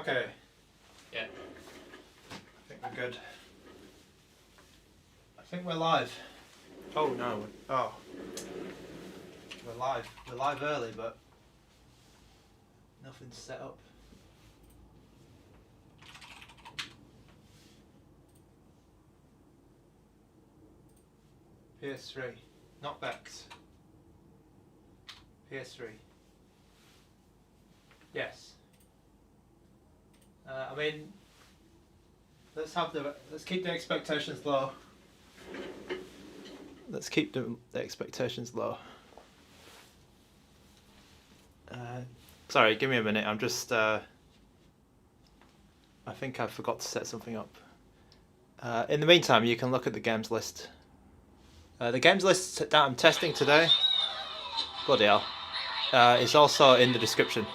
Okay. Yeah. I think we're good. I think we're live. Oh no. Oh. We're live. We're live early, but nothing's set up. PS3. Not Vex. PS3. Yes. I mean, let's keep the expectations low. Let's keep the expectations low. Sorry, give me a minute. I'm just. I think I forgot to set something up. In the meantime, you can look at the games list. The games list that I'm testing today, bloody hell, is also in the description.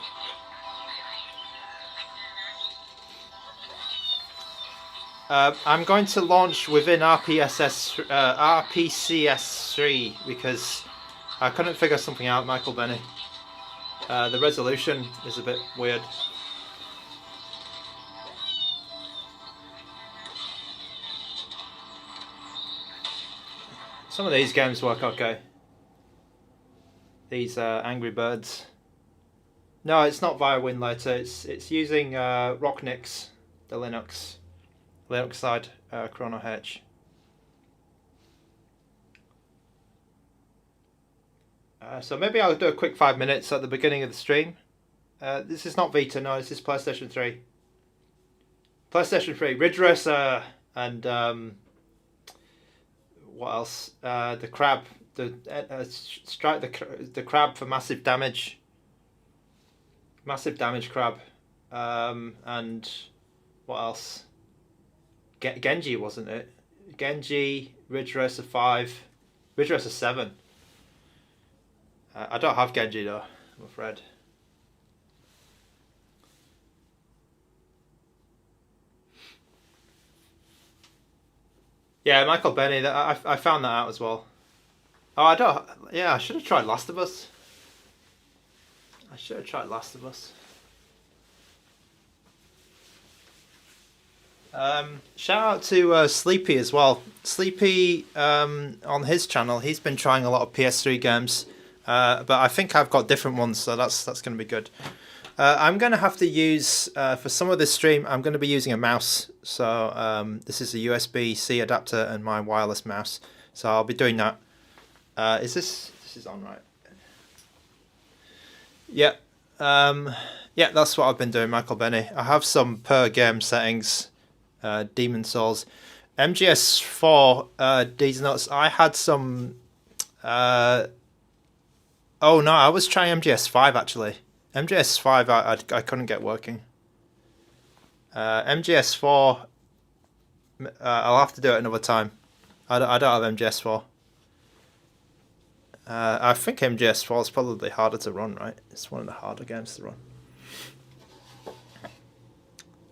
I'm going to launch within RPCS3 because I couldn't figure something out, Michael Benny. The resolution is a bit weird. Some of these games work okay. These Angry Birds. No, it's not via Winlater. It's using ROCKNIX, the Linux side, Chrono H. So maybe I'll do a quick 5 minutes at the beginning of the stream. This is not Vita, no, this is PlayStation 3. PlayStation 3, Ridge Racer, and what else? The crab, strike the crab for massive damage. Massive damage crab, and what else? Genji, wasn't it? Genji, Ridge Racer 5, Ridge Racer 7. I don't have Genji though, I'm afraid. Yeah, Michael Benny, I found that out as well. Oh, I should have tried Last of Us. Shout out to Sleepy as well. Sleepy, on his channel, he's been trying a lot of PS3 games, but I think I've got different ones, so that's going to be good. I'm going to have to use, for some of this stream, I'm going to be using a mouse. So this is a USB-C adapter and my wireless mouse. So I'll be doing that. This is on, right? Yeah. Yeah, that's what I've been doing, Michael Benny. I have some per game settings. Demon Souls. MGS4, these nuts. I had some... oh no, I was trying MGS5 actually. MGS5 I couldn't get working. MGS4, I'll have to do it another time. I don't have MGS4. I think MGS4 is probably harder to run, right? It's one of the harder games to run.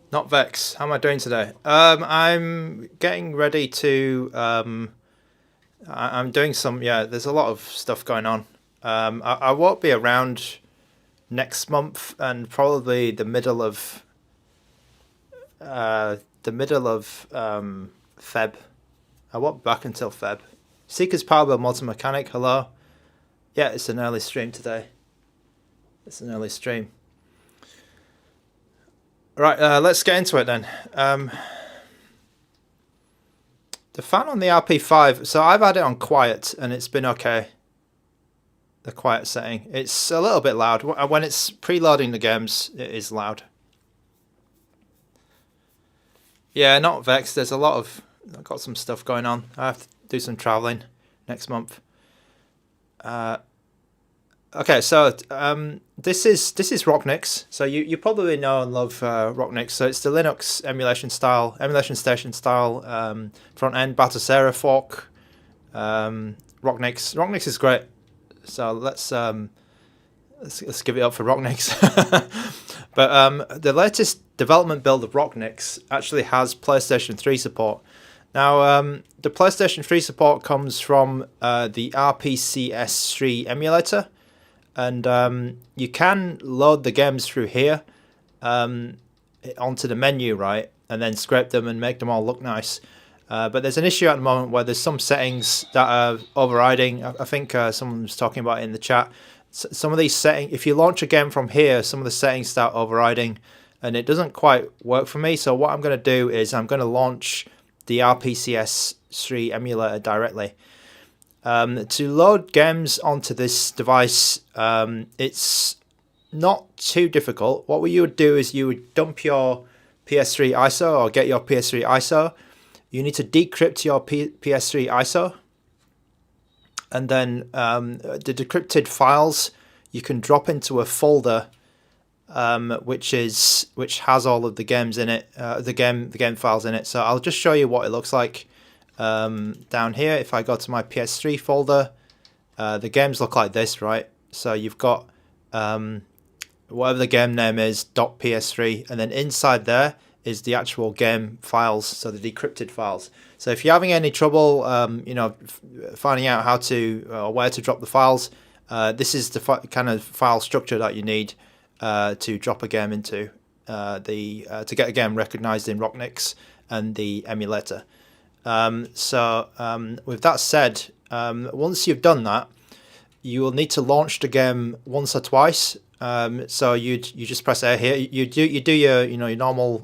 Not Vex. How am I doing today? I'm getting ready to... I'm doing some... Yeah, there's a lot of stuff going on. I won't be around next month and probably the middle of Feb. I won't be back until Feb. Seeker's Power Multi-Mechanic, hello. Yeah, it's an early stream today. It's an early stream. Right, let's get into it then. The fan on the RP5, so I've had it on quiet and it's been okay. The quiet setting. It's a little bit loud. When it's preloading the games, it is loud. Yeah, not Vex. I've got some stuff going on. I have to do some traveling next month. Okay, so this is ROCKNIX. So you probably know and love ROCKNIX. So it's the Linux emulation station style front end Batocera fork. ROCKNIX. ROCKNIX is great. So let's give it up for ROCKNIX. But the latest development build of ROCKNIX actually has PlayStation 3 support. Now the PlayStation 3 support comes from the RPCS3 emulator. And you can load the games through here. onto the menu, right, and then scrape them and make them all look nice. But there's an issue at the moment where there's some settings that are overriding. I think someone was talking about it in the chat. Some of these settings, if you launch a game from here, some of the settings start overriding, and it doesn't quite work for me. So what I'm going to do is I'm going to launch the RPCS3 emulator directly. To load games onto this device, it's not too difficult. What you would do is you would dump your PS3 ISO or get your PS3 ISO. You need to decrypt your PS3 ISO, and then the decrypted files you can drop into a folder which has all of the games in it, the game files in it. So I'll just show you what it looks like down here. If I go to my PS3 folder, the games look like this, right? So you've got whatever the game name is, .ps3, and then inside there is the actual game files, so the decrypted files. So if you're having any trouble, finding out how to or where to drop the files, this is the kind of file structure that you need to drop a game into to get a game recognized in ROCKNIX and the emulator. With that said, once you've done that, you will need to launch the game once or twice. So you just press A here. You do your normal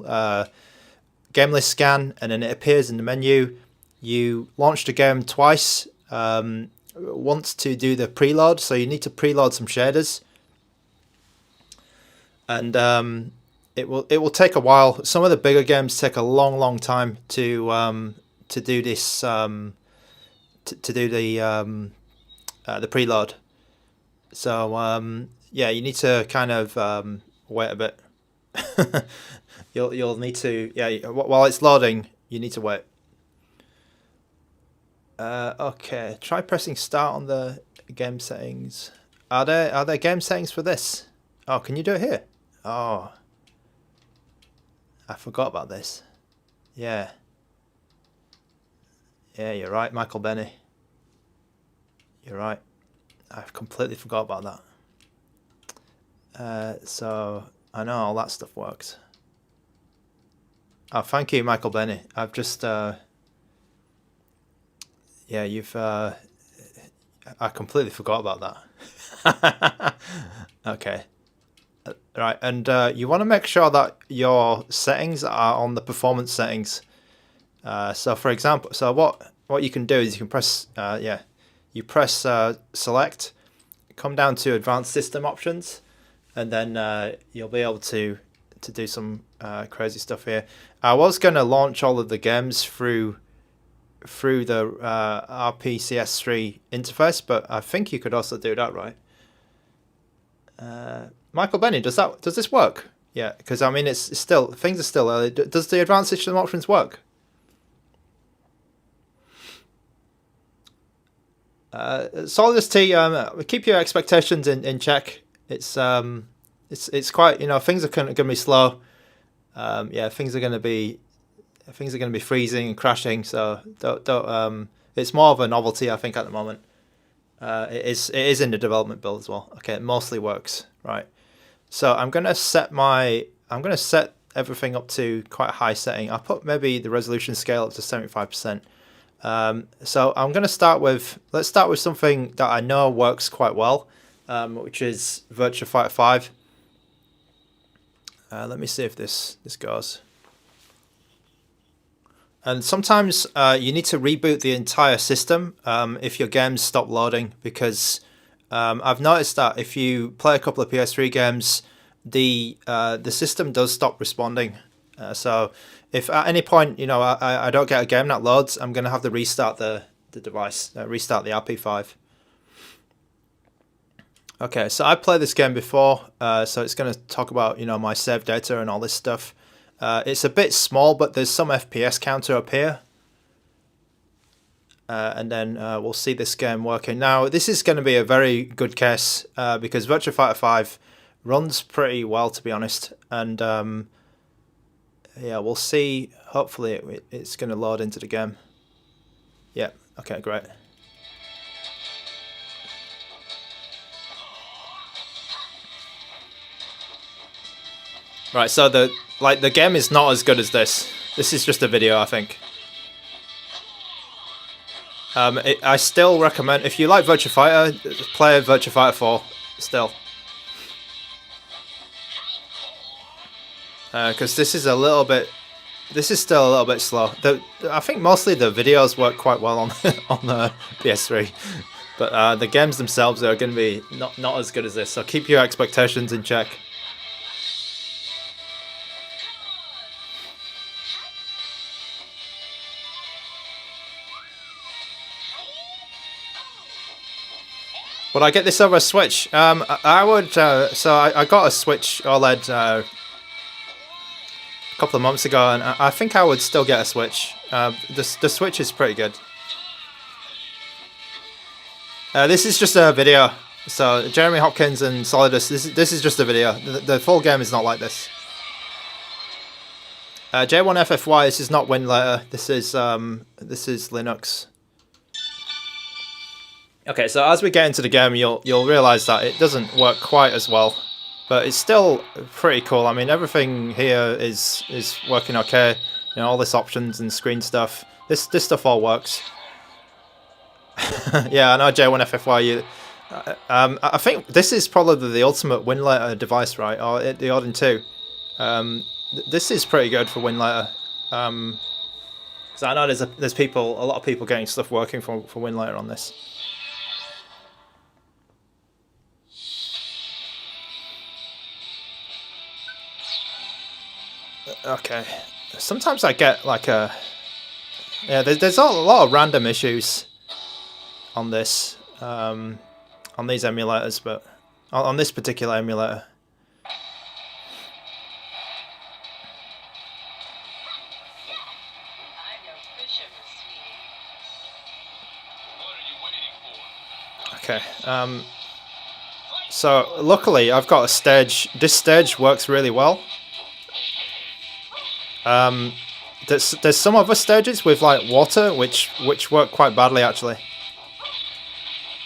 game list scan, and then it appears in the menu. You launch the game twice. Once to do the preload, so you need to preload some shaders, and it will take a while. Some of the bigger games take a long time to do this to do the preload. So yeah, you need to kind of wait a bit. You'll need to, yeah, while it's loading, you need to wait. Okay, try pressing start on the game settings. Are there game settings for this? Oh, can you do it here? Oh, I forgot about this. Yeah, you're right, Michael Benny. You're right. I've completely forgot about that. So I know all that stuff works. Oh, thank you, Michael Benny. I've just you've I completely forgot about that. Okay. Right, and you want to make sure that your settings are on the performance settings. So for example, what you can do is you can press you press select, come down to advanced system options, and then you'll be able to do some crazy stuff here. I was going to launch all of the games through the RPCS3 interface, but I think you could also do that, right? Michael Benny, does this work? Yeah, because I mean it's still, things are still early. Does the advanced system options work? Solidus T, keep your expectations in check. It's quite, things are going to be slow. Things are going to be freezing and crashing. So don't. It's more of a novelty, I think, at the moment. It is in the development build as well. Okay, it mostly works, right? So I'm gonna set everything up to quite a high setting. I'll put maybe the resolution scale up to 75%. So I'm gonna let's start with something that I know works quite well, which is Virtua Fighter 5. Let me see if this goes. And sometimes you need to reboot the entire system if your games stop loading, because I've noticed that if you play a couple of PS3 games, the system does stop responding. So if at any point I don't get a game that loads, I'm going to have to restart the device, restart the RP5. Okay, so I played this game before, so it's going to talk about my save data and all this stuff. It's a bit small, but there's some FPS counter up here. And then we'll see this game working. Now, this is going to be a very good case because Virtua Fighter 5 runs pretty well, to be honest. And we'll see. Hopefully it's going to load into the game. Yeah, okay, great. Right, so the like the game is not as good as this. This is just a video, I think. I still recommend, if you like Virtua Fighter, play Virtua Fighter 4 still. Because this is still a little bit slow. I think mostly the videos work quite well on on the PS3, but the games themselves are going to be not as good as this. So keep your expectations in check. Would I get this over a Switch? I would. So I got a Switch OLED a couple of months ago, and I think I would still get a Switch. The Switch is pretty good. This is just a video. So Jeremy Hopkins and Solidus. This is just a video. The full game is not like this. J1FFY. This is not WinLater. This is Linux. Okay, so as we get into the game, you'll realise that it doesn't work quite as well, but it's still pretty cool. I mean, everything here is working okay. You know, all this options and screen stuff. This stuff all works. Yeah, I know J1FFY. I think this is probably the ultimate WinLater device, right? Or the Odin 2. This is pretty good for WinLater. Because I know there's a lot of people getting stuff working for WinLater on this. Okay, sometimes I get like there's a lot of random issues on this, on these emulators, but on this particular emulator. Okay, so luckily I've got a stage. This stage works really well. There's some other stages with like water which work quite badly actually.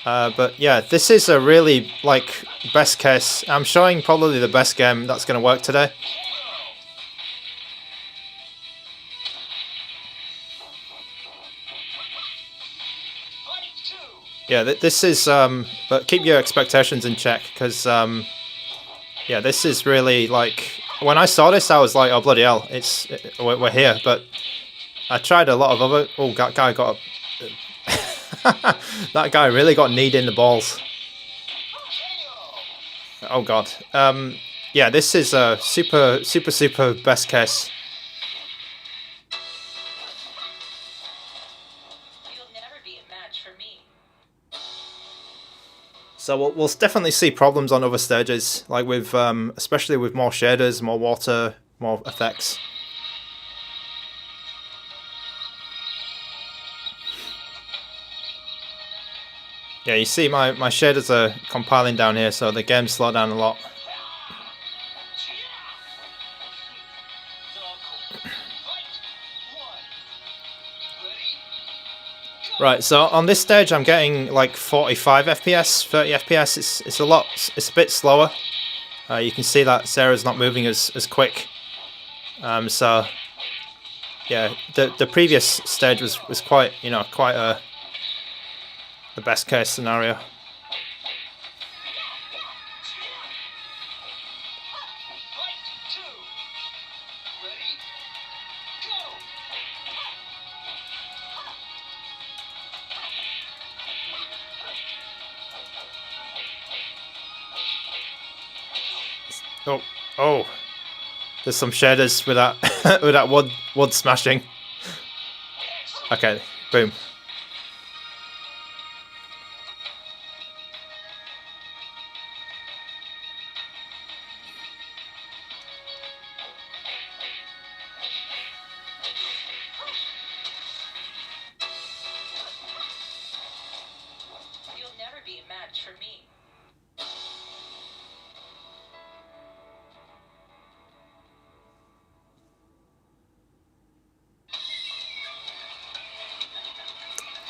But yeah, this is a really like best case. I'm showing probably the best game that's going to work today. Yeah, this is but keep your expectations in check, because yeah, this is really like, when I saw this, I was like, oh bloody hell, we're here. But I tried a lot of other. Oh, that guy got that guy really got kneed in the balls. Oh god. Yeah, this is a super best case. You'll never be a match for me. So we'll definitely see problems on other stages, like with especially with more shaders, more water, more effects. Yeah, you see my shaders are compiling down here, so the game slowed down a lot. Right, so on this stage I'm getting like 45 FPS, 30 FPS. It's a bit slower. You can see that Sarah's not moving as quick. So yeah, the previous stage was quite, you know, quite the best case scenario. Oh, there's some shaders with that with that wood smashing. Okay, boom. You'll never be a match for me.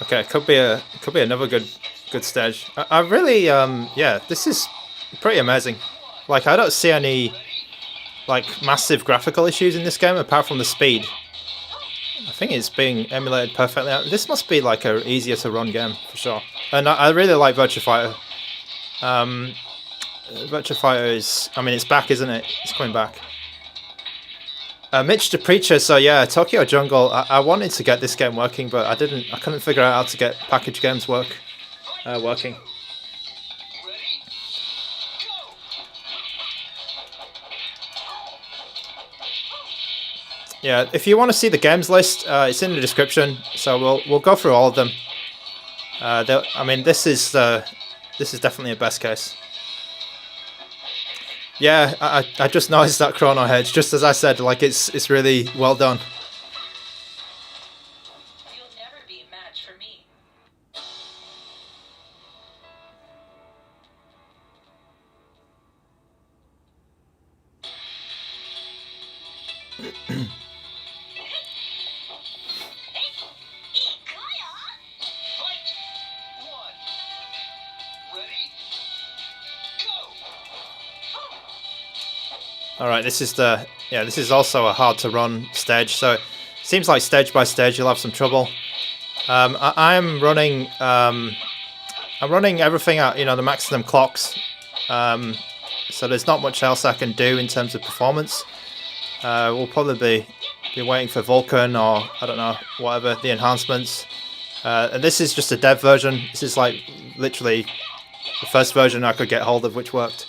Okay, could be another good stage. I really yeah, this is pretty amazing. Like, I don't see any like massive graphical issues in this game apart from the speed. I think it's being emulated perfectly. This must be like a easier to run game for sure. And I really like Virtua Fighter. Virtua Fighter is, I mean, it's back, isn't it? It's coming back. Mitch the Preacher. So yeah, Tokyo Jungle. I wanted to get this game working, but I couldn't figure out how to get package games working. Yeah, if you want to see the games list, it's in the description. So we'll go through all of them. I mean, this is definitely a best case. Yeah, I just noticed that chrono hedge, just as I said. Like it's really well done. You'll never be a match for me. Alright, this is also a hard to run stage, so it seems like stage by stage you'll have some trouble. I'm running everything at the maximum clocks, so there's not much else I can do in terms of performance. We'll probably be waiting for Vulkan or I don't know, whatever the enhancements. And this is just a dev version. This is like literally the first version I could get hold of which worked.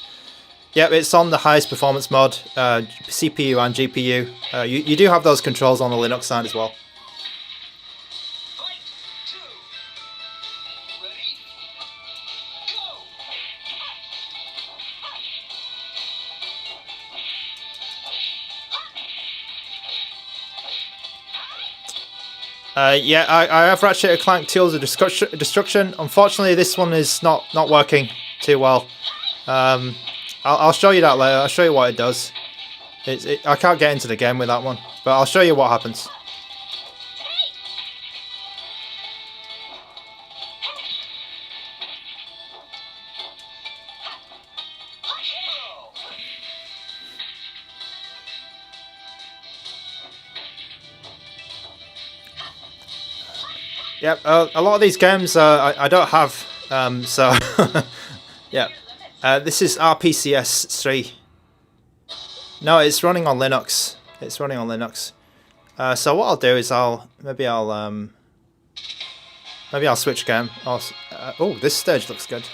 Yep, it's on the highest performance mode, CPU and GPU. You do have those controls on the Linux side as well. Yeah, I have Ratchet and Clank Tools of Destruction. Unfortunately, this one is not working too well. I'll show you that later. I'll show you what it does. I can't get into the game with that one, but I'll show you what happens. Yep, a lot of these games I don't have, so yeah. This is RPCS 3. No, it's running on Linux. It's running on Linux. So what I'll do is maybe I'll switch game. Oh, this stage looks good.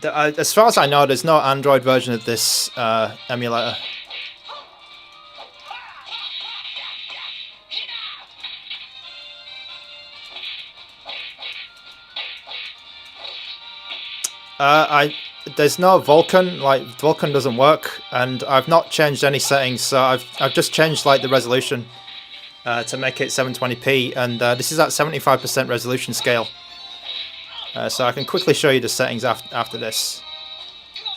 As far as I know, there's no Android version of this emulator. There's no Vulkan. Like Vulkan doesn't work, and I've not changed any settings. So I've just changed like the resolution to make it 720p, and this is at 75% resolution scale. So I can quickly show you the settings after this.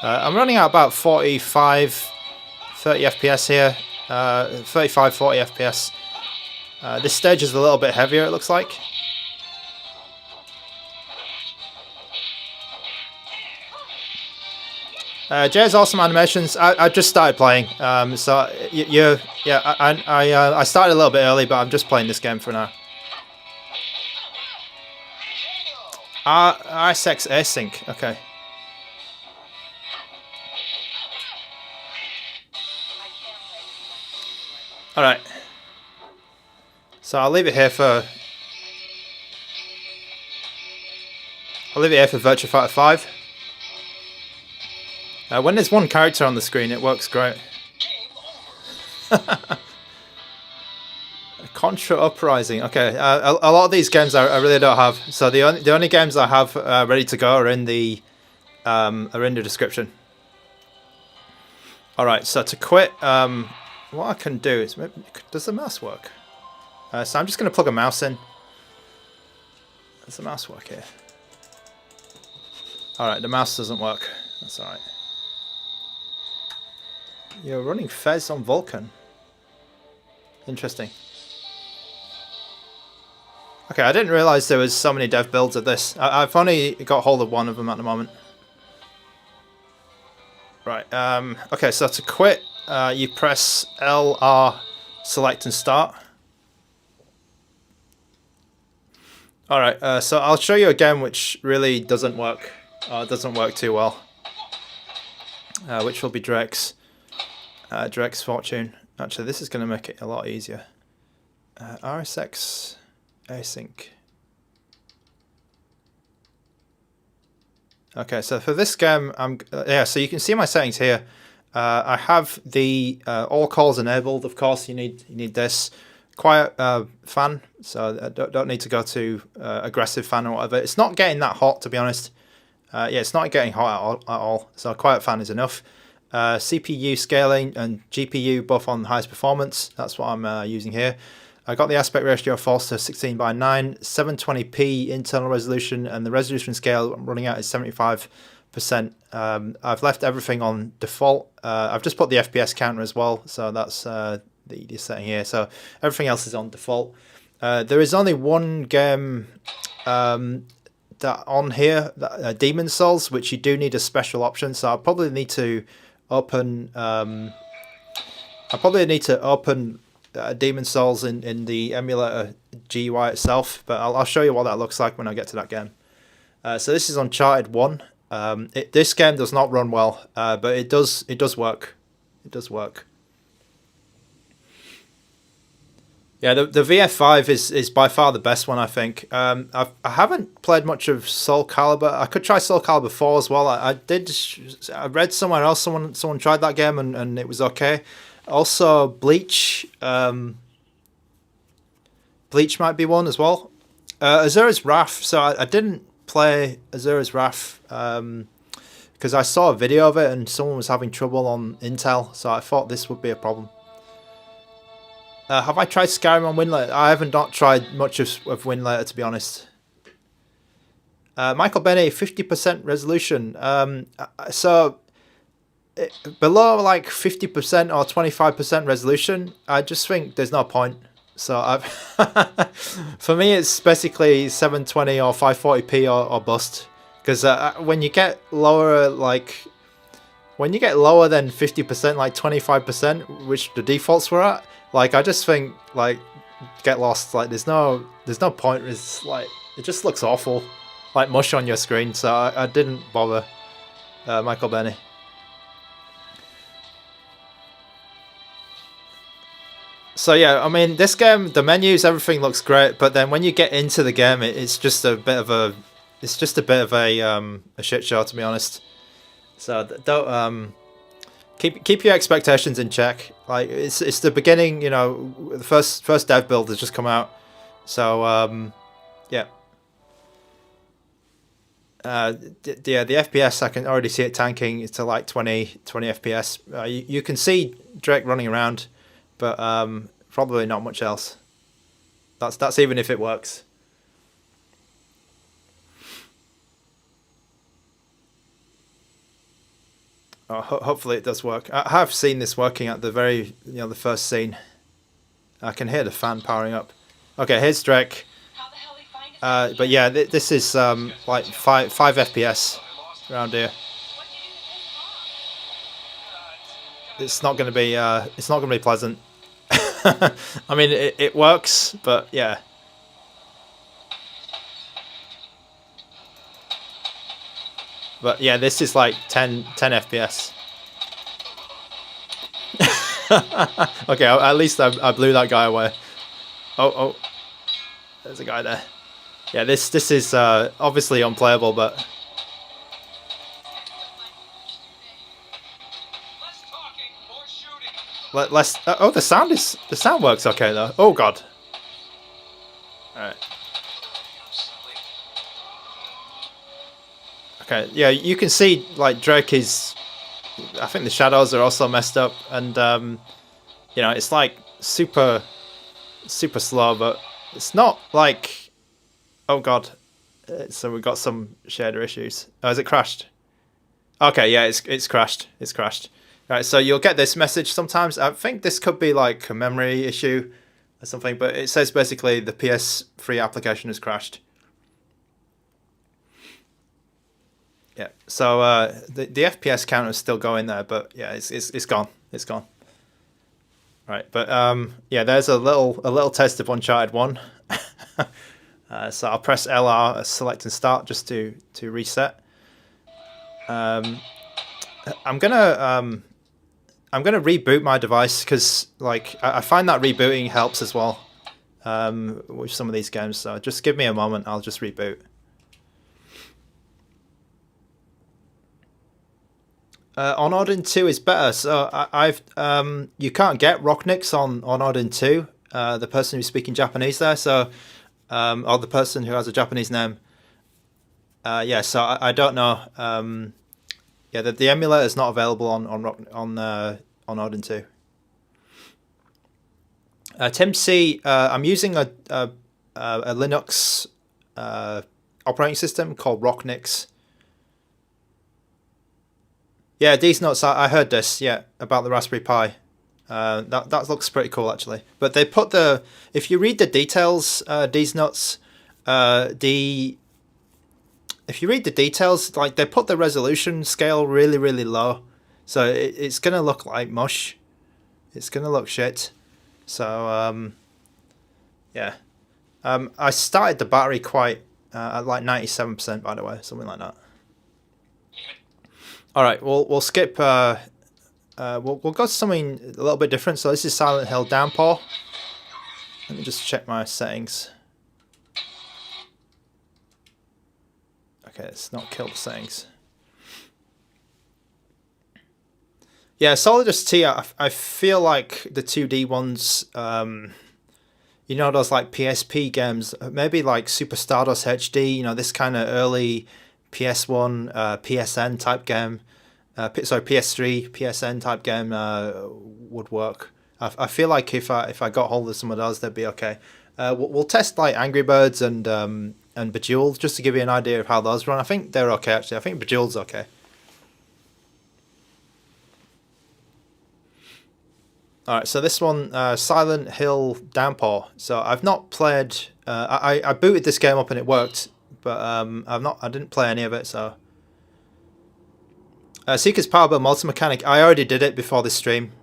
I'm running at about 30 FPS here, 35, 40 FPS. This stage is a little bit heavier, it looks like. Jay's awesome animations. I just started playing, so I started a little bit early, but I'm just playing this game for now. RSX async. Okay. All right. So I'll leave it here for Virtua Fighter 5. When there's one character on the screen, it works great. Contra Uprising. Okay, a lot of these games I really don't have. So the only games I have ready to go are in the description. All right. So to quit, what I can do is does the mouse work? So I'm just going to plug a mouse in. Does the mouse work here? All right. The mouse doesn't work. That's all right. You're running Fez on Vulkan. Interesting. Okay, I didn't realize there was so many dev builds of this. I've only got hold of one of them at the moment. Right, okay, so to quit, you press L, R, select and start. Alright, so I'll show you a game which really doesn't work too well. Which will be Drake's Fortune. Actually, this is going to make it a lot easier. RSX async. Okay, so for this game, so you can see my settings here. I have the all calls enabled. Of course, you need this quiet fan, so I don't need to go to aggressive fan or whatever. It's not getting that hot, to be honest. Yeah, it's not getting hot at all. So a quiet fan is enough. CPU scaling and GPU both on highest performance. That's what I'm using here. I got the aspect ratio forced to 16:9, 720p internal resolution, and the resolution scale I'm running at is 75%. I've left everything on default. I've just put the FPS counter as well, so that's the setting here. So everything else is on default. There is only one game that on here, Demon Souls, which you do need a special option. So I'll probably need to open. Demon Souls in the emulator GUI itself, but I'll show you what that looks like when I get to that game. So this is Uncharted 1. This game does not run well, but it does work. It does work. Yeah, the VF5 is by far the best one, I think. I haven't played much of Soulcalibur. I could try Soulcalibur 4 as well. I read somewhere else someone tried that game and it was okay. Also, Bleach. Bleach might be one as well. Azura's Wrath. So I didn't play Azura's Wrath because I saw a video of it and someone was having trouble on Intel. So I thought this would be a problem. Have I tried Skyrim on Winlater? I haven't not tried much of Winlater, to be honest. Michael Benny, 50% resolution. So below like 50% or 25% resolution, I just think there's no point. So for me, it's basically 720 or 540p or bust. Because when you get lower, when you get lower than 50%, like 25%, which the defaults were at, I just think get lost. There's no point. It's it just looks awful, like mush on your screen. So I didn't bother. Michael Benny. So yeah, I mean, this game, the menus, everything looks great, but then when you get into the game, it's just a bit of a shit show, to be honest. So don't keep your expectations in check. It's the beginning, the first dev build has just come out, so yeah. The FPS, I can already see it tanking. It's to like 20 FPS. You can see Drake running around, but probably not much else. That's even if it works. Hopefully it does work. I have seen this working at the very, the first scene. I can hear the fan powering up. Okay, here's Drake. But yeah, this is like 5 FPS around here. It's not going to be pleasant. I mean, it works, but yeah. But yeah, this is like 10 FPS. Okay, at least I blew that guy away. Oh, there's a guy there. Yeah, this is obviously unplayable, but less. Oh, the sound works okay though. Oh god. All right. Okay, yeah, you can see Drake is. I think the shadows are also messed up, and it's like super slow, but it's not like. Oh god, so we've got some shader issues. Oh, has it crashed? Okay, yeah, it's crashed. It's crashed. Right, so you'll get this message sometimes. I think this could be like a memory issue. or something. But it says basically the PS3 application has crashed. Yeah, so the FPS counter is still going there, but yeah, it's gone. It's gone. Right, but yeah, there's a little test of Uncharted 1. So I'll press LR, select and start just to reset. I'm gonna reboot my device because like I find that rebooting helps as well with some of these games. So just give me a moment. I'll just reboot. On Odin 2 is better. So I've you can't get ROCKNIX on Odin 2. The person who's speaking Japanese there. So or the person who has a Japanese name. Yeah. So I don't know. Yeah, the emulator is not available on Odin 2. Tim C, I'm using a Linux operating system called ROCKNIX. Yeah, these nuts. I heard this. Yeah, about the Raspberry Pi. That looks pretty cool actually. But they put if you read the details, these nuts, if you read the details, like they put the resolution scale really, really low, so it's gonna look like mush. It's gonna look shit. So yeah, I started the battery quite at like 97%, by the way, something like that. All right, we'll skip. We'll go to something a little bit different. So this is Silent Hill Downpour. Let me just check my settings. Okay, let's not kill the settings. Yeah, Solidus T, I feel like the 2D ones, you know, those like PSP games, maybe like Super Stardust HD, you know, this kind of early PS1, PSN type game, sorry, PS3, PSN type game would work. I feel like if I got hold of some of those, they'd be okay. We'll test like Angry Birds and Bejeweled just to give you an idea of how those run. I think they're okay actually. I think Bejeweled's okay. Alright, so this one, Silent Hill Downpour. So I've not played. I booted this game up and it worked, but I didn't play any of it. So Seeker's Power Bill Multi Mechanic. I already did it before this stream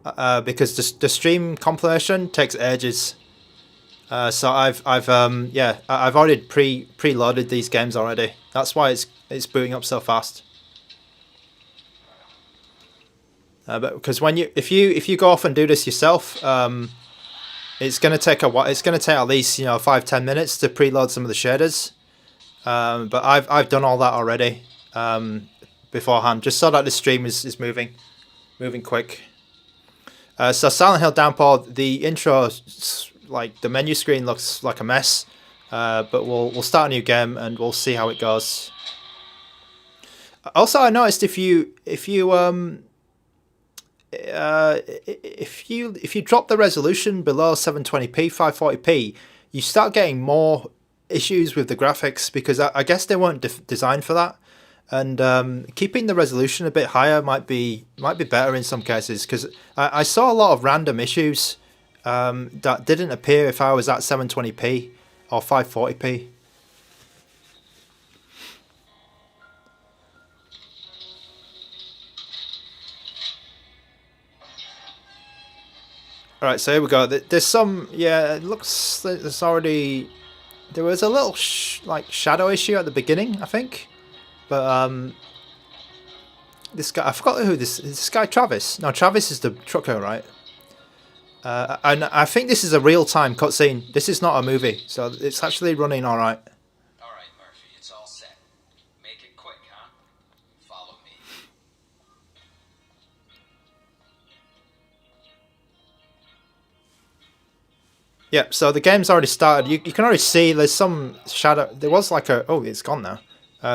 because the stream compilation takes ages. So I've already preloaded these games already. That's why it's booting up so fast. But because if you go off and do this yourself, it's gonna take a while. It's gonna take at least 5-10 minutes to preload some of the shaders. But I've done all that already beforehand, just so that the stream is moving quick. So Silent Hill Downpour, the intro, like the menu screen looks like a mess, but we'll start a new game and we'll see how it goes. Also, I noticed if you drop the resolution below 720p, 540p, you start getting more issues with the graphics because I guess they weren't designed for that. And keeping the resolution a bit higher might be better in some cases, because I saw a lot of random issues that didn't appear if I was at 720p or 540p. Alright, so here we go. There's some, yeah, it looks like there was a little shadow issue at the beginning, I think. But this guy, I forgot who is this guy, Travis? No, Travis is the trucker, right? And I think this is a real-time cutscene. This is not a movie, so it's actually running alright. Alright, Murphy, it's all set. Make it quick, huh? Follow me. Yep, so the game's already started. You can already see there's some shadow. There was like a... Oh, it's gone now.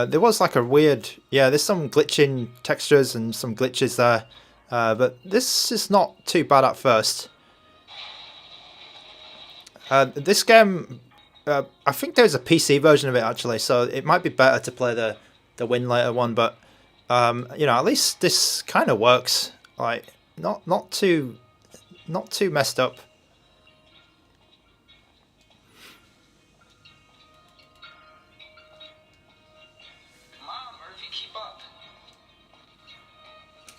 There was like a weird... Yeah, there's some glitching textures and some glitches there. But this is not too bad at first. This game... I think there's a PC version of it actually, so it might be better to play the win later one. But, at least this kind of works. Like, not too messed up.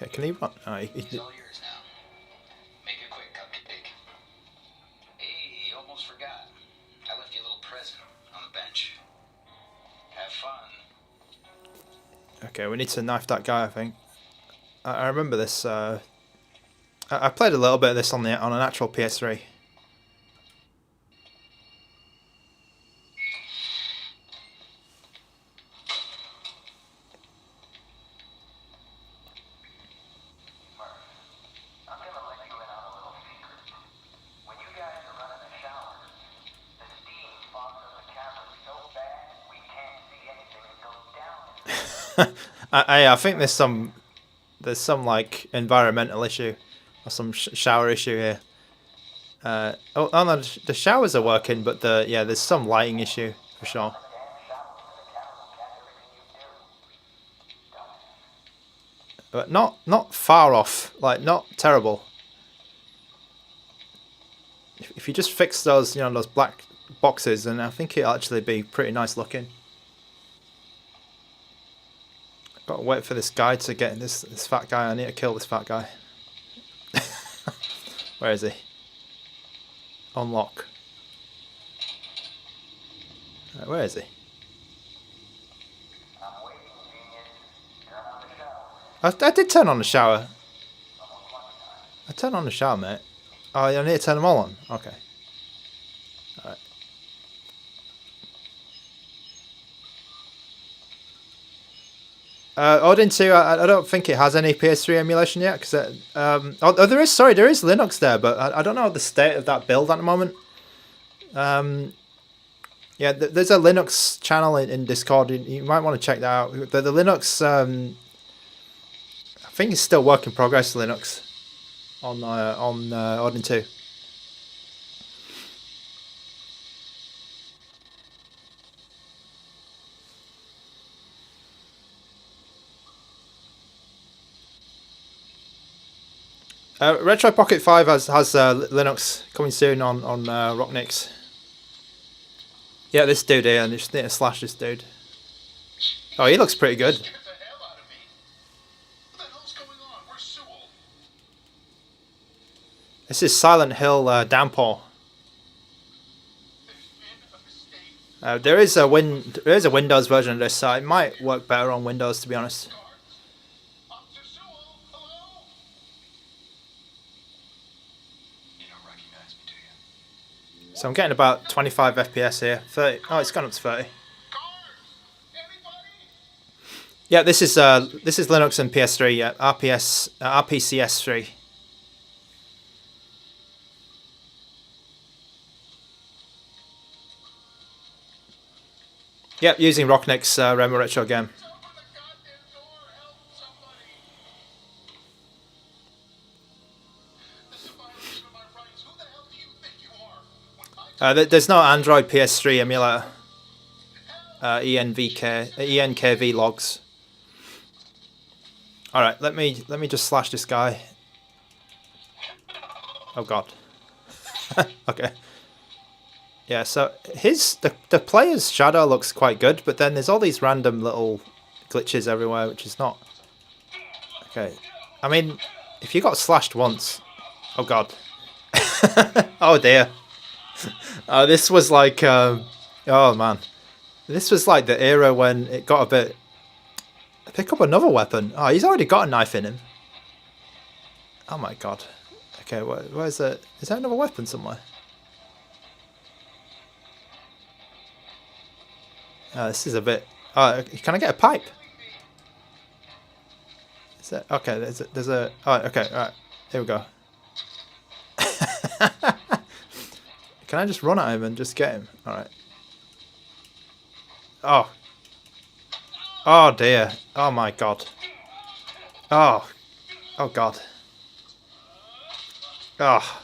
Okay, can he run? Oh, It's all yours now. Make it quick, cupcake. Hey, almost forgot. I left you a little present on the bench. Have fun. Okay, we need to knife that guy, I think. I remember this. I played a little bit of this on an actual PS3. I think there's some like environmental issue or some shower issue here. Oh no, the showers are working, but there's some lighting issue for sure. But not far off, like not terrible. If you just fix those, those black boxes, then I think it'll actually be pretty nice looking. Gotta wait for this guy to get this fat guy. I need to kill this fat guy. Where is he? Unlock. Right, where is he? I did turn on the shower. I turned on the shower, mate. Oh, I need to turn them all on. Okay. Alright. Odin 2, I don't think it has any PS3 emulation yet. Cause there is Linux there, but I don't know the state of that build at the moment. Yeah, there's a Linux channel in Discord. You might want to check that out. The Linux, I think it's still work in progress. Linux on Odin 2. Retroid Pocket 5 has Linux coming soon on ROCKNIX. Yeah, this dude here, and just need to slash this dude. Oh, he looks pretty good. This is Silent Hill Downpour. There is a Windows version of this, so it might work better on Windows, to be honest. So I'm getting about 25 FPS here. 30. Oh, it's gone up to 30. Yeah, this is Linux and PS3. Yeah, RPCS3. Yep, using ROCKNIX Remo Retro game. There's no Android PS3 emulator. ENKV logs. All right, let me just slash this guy. Oh God. Okay. Yeah, so the player's shadow looks quite good, but then there's all these random little glitches everywhere, which is not okay. I mean, if you got slashed once, oh God. Oh dear. This was like, oh man, this was like the era when it got a bit. Pick up another weapon. Oh, he's already got a knife in him. Oh my God. Okay, where's it? Is there another weapon somewhere? This is a bit. Can I get a pipe? Is that okay? There's a. Oh, okay. All right. Here we go. Can I just run at him and just get him? All right. Oh. Oh dear. Oh my God. Oh. Oh God. Oh.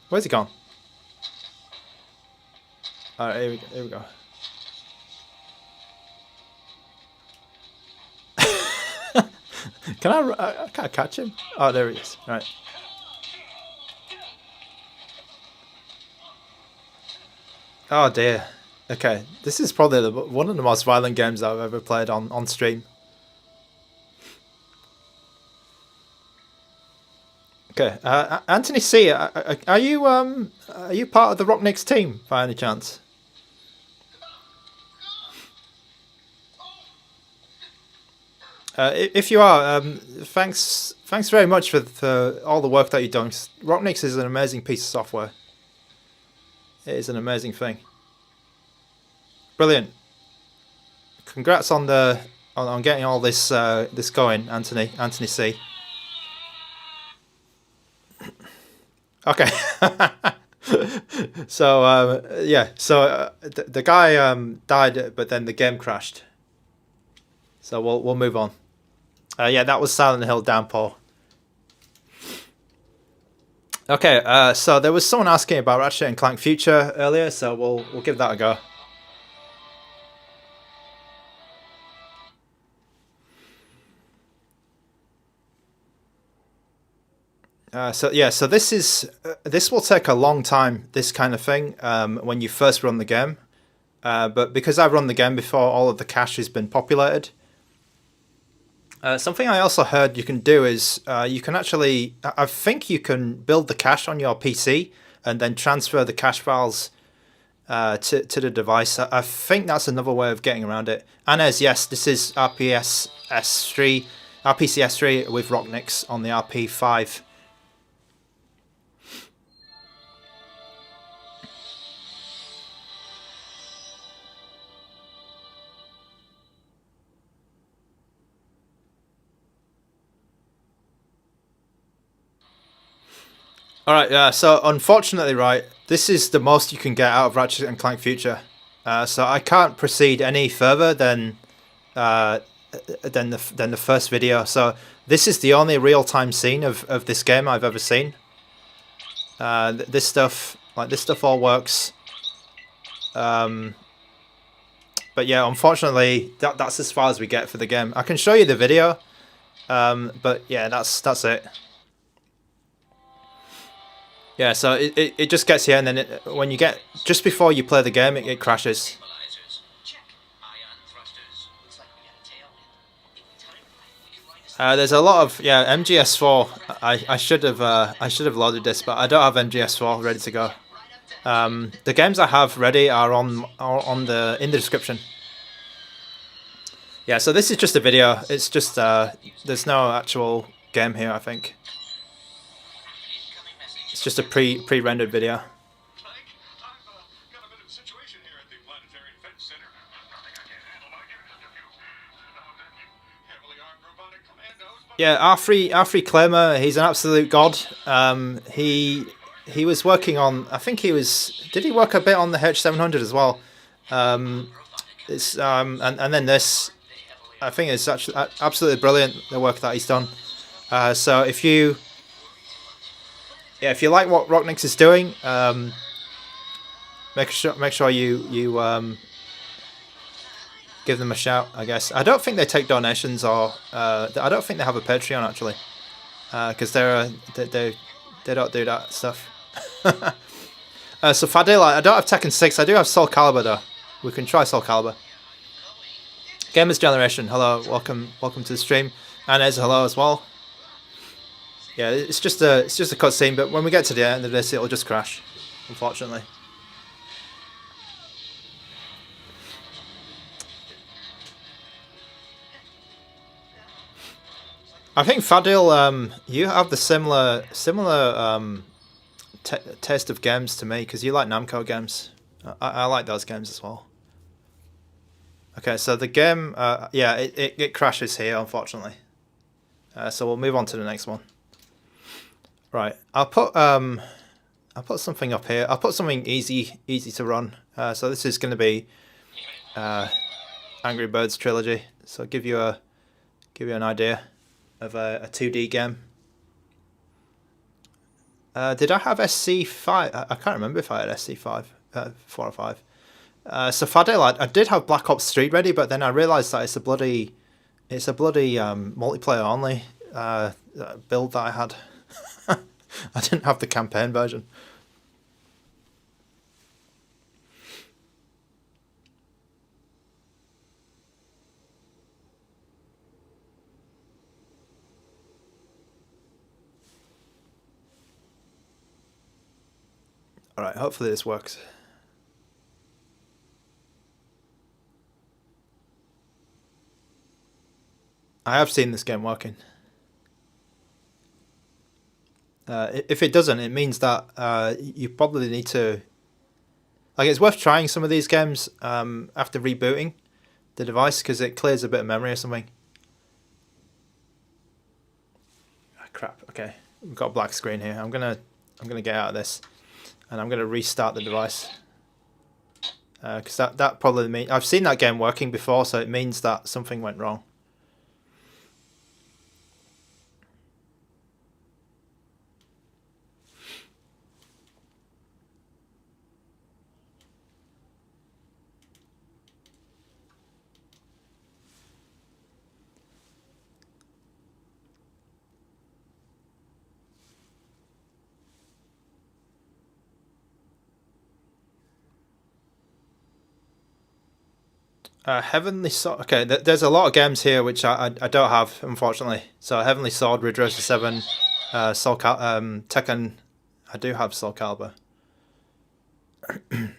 Where's he gone? All right. Here we go. Can I can't catch him? Oh, there he is. All right. Oh dear. Okay, this is probably one of the most violent games I've ever played on stream. Okay, Anthony C, are you part of the ROCKNIX team by any chance? If you are, thanks very much for all the work that you've done. ROCKNIX is an amazing piece of software. It is an amazing thing. Brilliant. Congrats on getting all this this going, Anthony C. Okay. So yeah, so the guy died, but then the game crashed. So we'll move on. Yeah, that was Silent Hill Downpour. Okay, so there was someone asking about Ratchet and Clank Future earlier, so we'll give that a go. So yeah, so this will take a long time, this kind of thing, when you first run the game. But because I've run the game before, all of the cache has been populated. Something I also heard you can do is you can actually, I think you can build the cache on your PC and then transfer the cache files to the device. I think that's another way of getting around it. And as yes, this is RPCS3 with ROCKNIX on the RP5. Alright, so unfortunately, right, this is the most you can get out of Ratchet and Clank Future. So I can't proceed any further than the first video. So this is the only real-time scene of this game I've ever seen. This stuff all works. But yeah, unfortunately, that's as far as we get for the game. I can show you the video, but yeah, that's it. Yeah, so it just gets here, and then when you get just before you play the game, it crashes. There's a lot of MGS4. I should have loaded this, but I don't have MGS4 ready to go. The games I have ready are in the description. Yeah, so this is just a video. It's just there's no actual game here, I think. It's just a pre-rendered video. Yeah, R3 Claimer, he's an absolute god. He was working on, I think did he work a bit on the H700 as well? And then this, I think it's actually absolutely brilliant, the work that he's done. So if you like what ROCKNIX is doing, make sure you give them a shout, I guess. I don't think they take donations, or I don't think they have a Patreon actually, because they don't do that stuff. So Fadil, I don't have Tekken 6. I do have Soulcalibur though. We can try Soulcalibur. Gamers Generation, hello, welcome to the stream. And Ez, hello as well. Yeah, it's just a cutscene, but when we get to the end of this, it'll just crash, unfortunately. I think Fadil, you have the similar taste of games to me, because you like Namco games. I like those games as well. Okay, so the game, yeah, it crashes here, unfortunately. So we'll move on to the next one. Right, I'll put something up here. I'll put something easy to run. So this is going to be Angry Birds Trilogy. So give you an idea of a 2D game. Did I have SC5? I can't remember if I had SC5, 4 or 5. So Fadil, I did have Black Ops 3 ready, but then I realised that it's a bloody multiplayer only build that I had. I didn't have the campaign version. Alright, hopefully this works. I have seen this game working. If it doesn't, it means that you probably need to... Like, it's worth trying some of these games after rebooting the device, because it clears a bit of memory or something. Ah, crap. Okay, we've got a black screen here. I'm gonna get out of this, and I'm gonna restart the device, because that probably means I've seen that game working before, so it means that something went wrong. Heavenly Sword. Okay, there's a lot of games here which I don't have, unfortunately. So Heavenly Sword, Resurrección 7, Tekken. I do have Soulcalibur.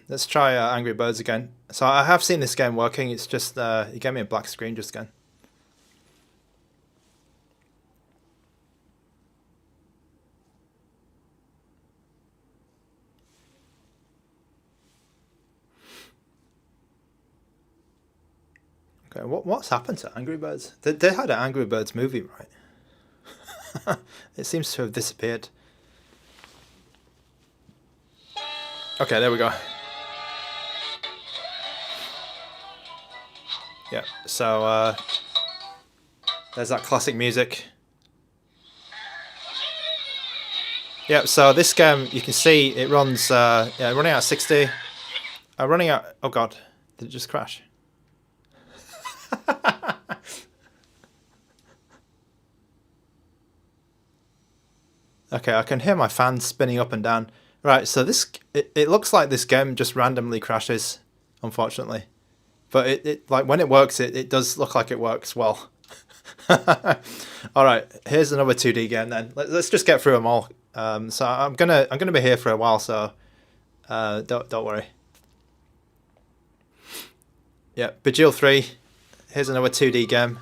Let's try Angry Birds again. So I have seen this game working. It's just it gave me a black screen just again. Okay, what's happened to Angry Birds? They had an Angry Birds movie, right? It seems to have disappeared. Okay, there we go. Yeah, so there's that classic music. Yeah, so this game, you can see it runs, running at 60. Running at, oh god, did it just crash? Okay, I can hear my fan spinning up and down. Right, so it looks like this game just randomly crashes, unfortunately. But it like when it works, it does look like it works well. All right, here's another 2D game then. Let's just get through them all. So I'm gonna be here for a while, so don't worry. Yeah, Bejeweled 3. Here's another 2D game.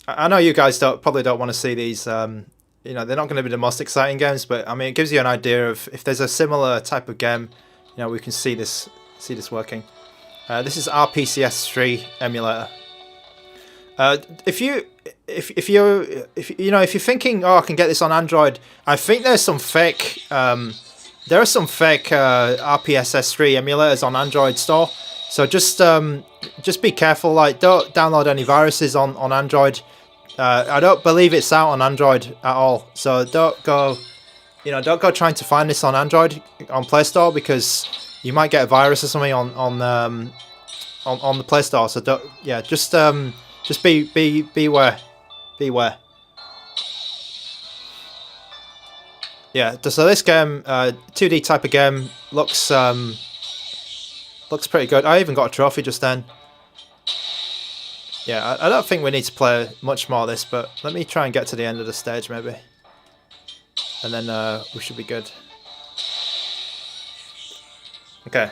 I know you guys probably don't want to see these. You know, they're not going to be the most exciting games, but I mean, it gives you an idea of if there's a similar type of game. You know, we can see this working. This is RPCS3 emulator. If you're thinking, oh, I can get this on Android, I think there's some fake. There are some fake RPSS3 emulators on Android store. So just be careful. Like, don't download any viruses on Android. I don't believe it's out on Android at all. So don't go trying to find this on Android on Play Store, because you might get a virus or something on the Play Store. So just beware. Yeah. So this game, 2D type of game, looks pretty good. I even got a trophy just then. Yeah, I don't think we need to play much more of this, but let me try and get to the end of the stage maybe. And then we should be good. Okay.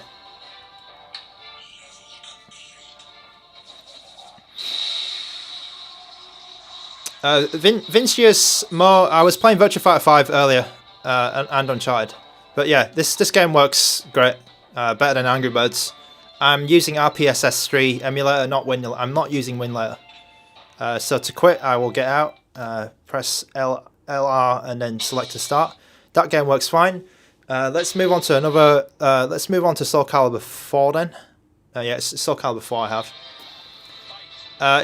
Vincius Mo, I was playing Virtua Fighter 5 earlier, and Uncharted. But yeah, this game works great. Better than Angry Birds. I'm using RPSS3 emulator, not WinLayer. I'm not using WinLayer. So to quit, I will get out, press LR, and then select to start. That game works fine. Let's move on to another. Let's move on to Soulcalibur IV then. Yeah, it's Soulcalibur IV I have.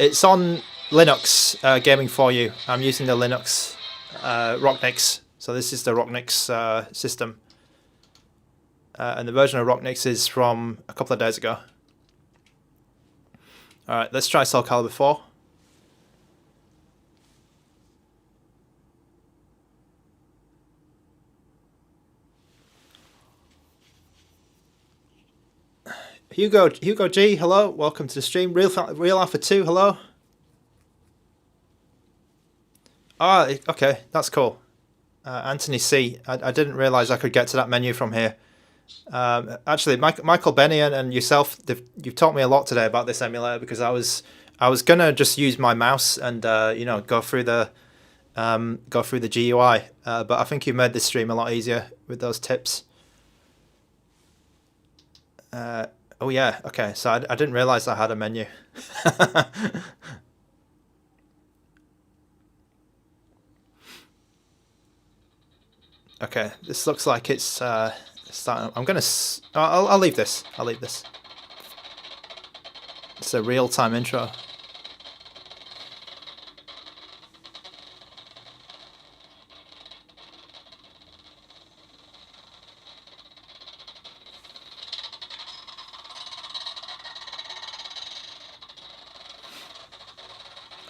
It's on Linux, Gaming for You. I'm using the Linux ROCKNIX. So this is the ROCKNIX system. And the version of ROCKNIX is from a couple of days ago. Alright, let's try Soulcalibur IV. Hugo G, hello, welcome to the stream. Real Alpha 2, hello. Ah, okay, that's cool. Anthony C. I didn't realize I could get to that menu from here. Actually, Michael Benny and yourself, you've taught me a lot today about this emulator, because I was gonna just use my mouse and you know, go through the GUI, but I think you made this stream a lot easier with those tips. Oh yeah, okay. So I didn't realize I had a menu. Okay, this looks like it's starting. I'm gonna. I'll leave this. I'll leave this. It's a real-time intro.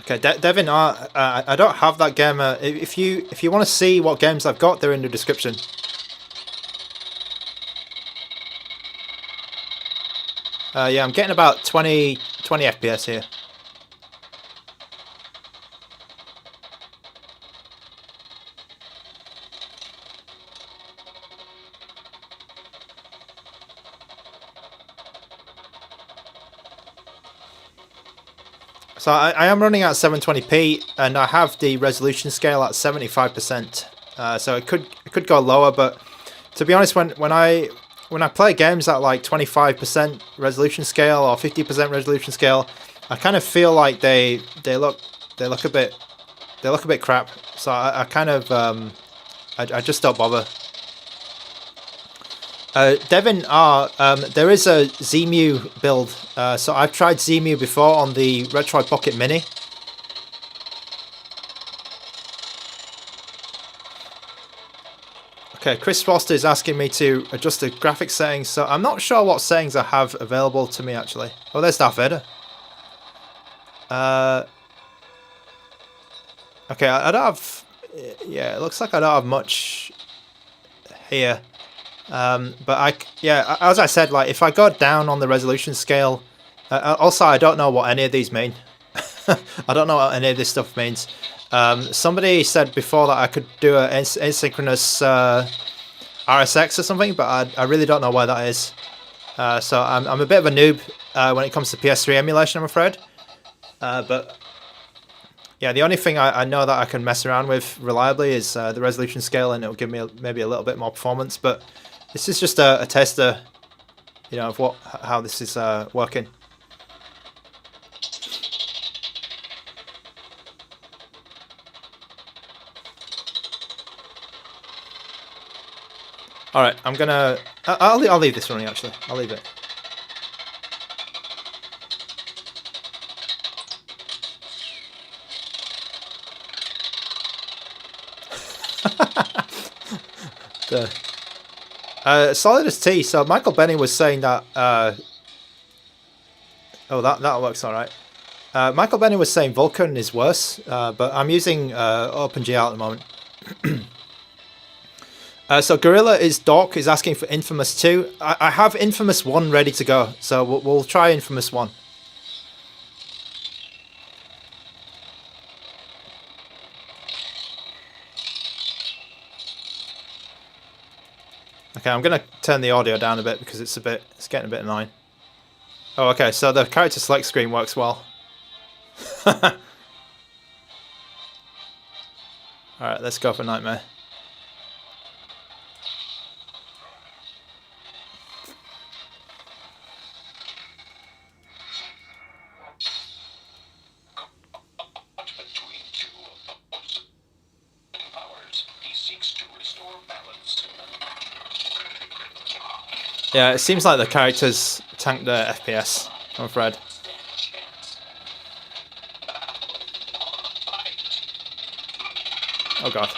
Okay, Devin, I don't have that game. If you want to see what games I've got, they're in the description. Yeah, I'm getting about 20 FPS here. So I am running at 720p, and I have the resolution scale at 75%. So it could go lower, but to be honest, when I play games at like 25% resolution scale or 50% resolution scale, I kind of feel like they look a bit crap. So I kind of I just don't bother. Devin R, there is a ZEMU build, so I've tried ZEMU before on the Retroid Pocket Mini. Okay, Chris Foster is asking me to adjust the graphics settings, so I'm not sure what settings I have available to me actually. Oh, there's Darth Vader. Okay, I don't have... Yeah, it looks like I don't have much here. But as I said, like if I go down on the resolution scale, also I don't know what any of these mean. I don't know what any of this stuff means. Somebody said before that I could do an asynchronous RSX or something, but I really don't know where that is. So I'm a bit of a noob when it comes to PS3 emulation, I'm afraid. But yeah, the only thing I know that I can mess around with reliably is the resolution scale, and it'll give me maybe a little bit more performance. But this is just a tester, you know, of how this is working. All right, I'm gonna. I'll leave this running actually. I'll leave it. Solid as T. So Michael Benny was saying that. Oh, that works all right. Michael Benny was saying Vulkan is worse, but I'm using OpenGL at the moment. So Gorilla is Dork is asking for Infamous 2. I have Infamous 1 ready to go, so we'll try Infamous 1. Okay, I'm gonna turn the audio down a bit because it's getting a bit annoying. Oh, okay, so the character select screen works well. Alright, let's go for Nightmare. Yeah, it seems like the characters tank the FPS, I'm afraid. Oh god.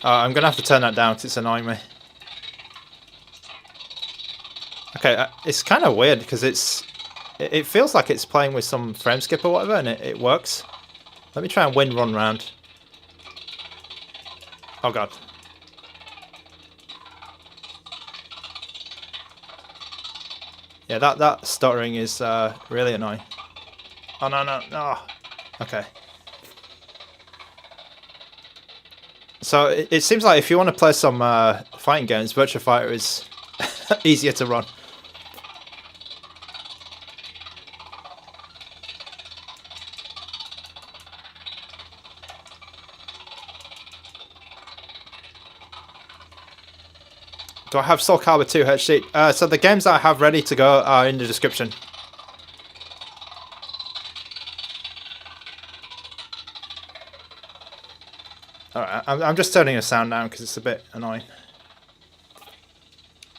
I'm gonna have to turn that down because it's annoying me. Okay, it's kind of weird because it feels like it's playing with some frame skip or whatever, and it works. Let me try and win run round. Oh god. Yeah, that stuttering is really annoying. Oh no. Okay. So it seems like if you want to play some fighting games, Virtua Fighter is easier to run. Do I have Soulcalibur 2 HD? So the games that I have ready to go are in the description. Alright, I'm just turning the sound down because it's a bit annoying.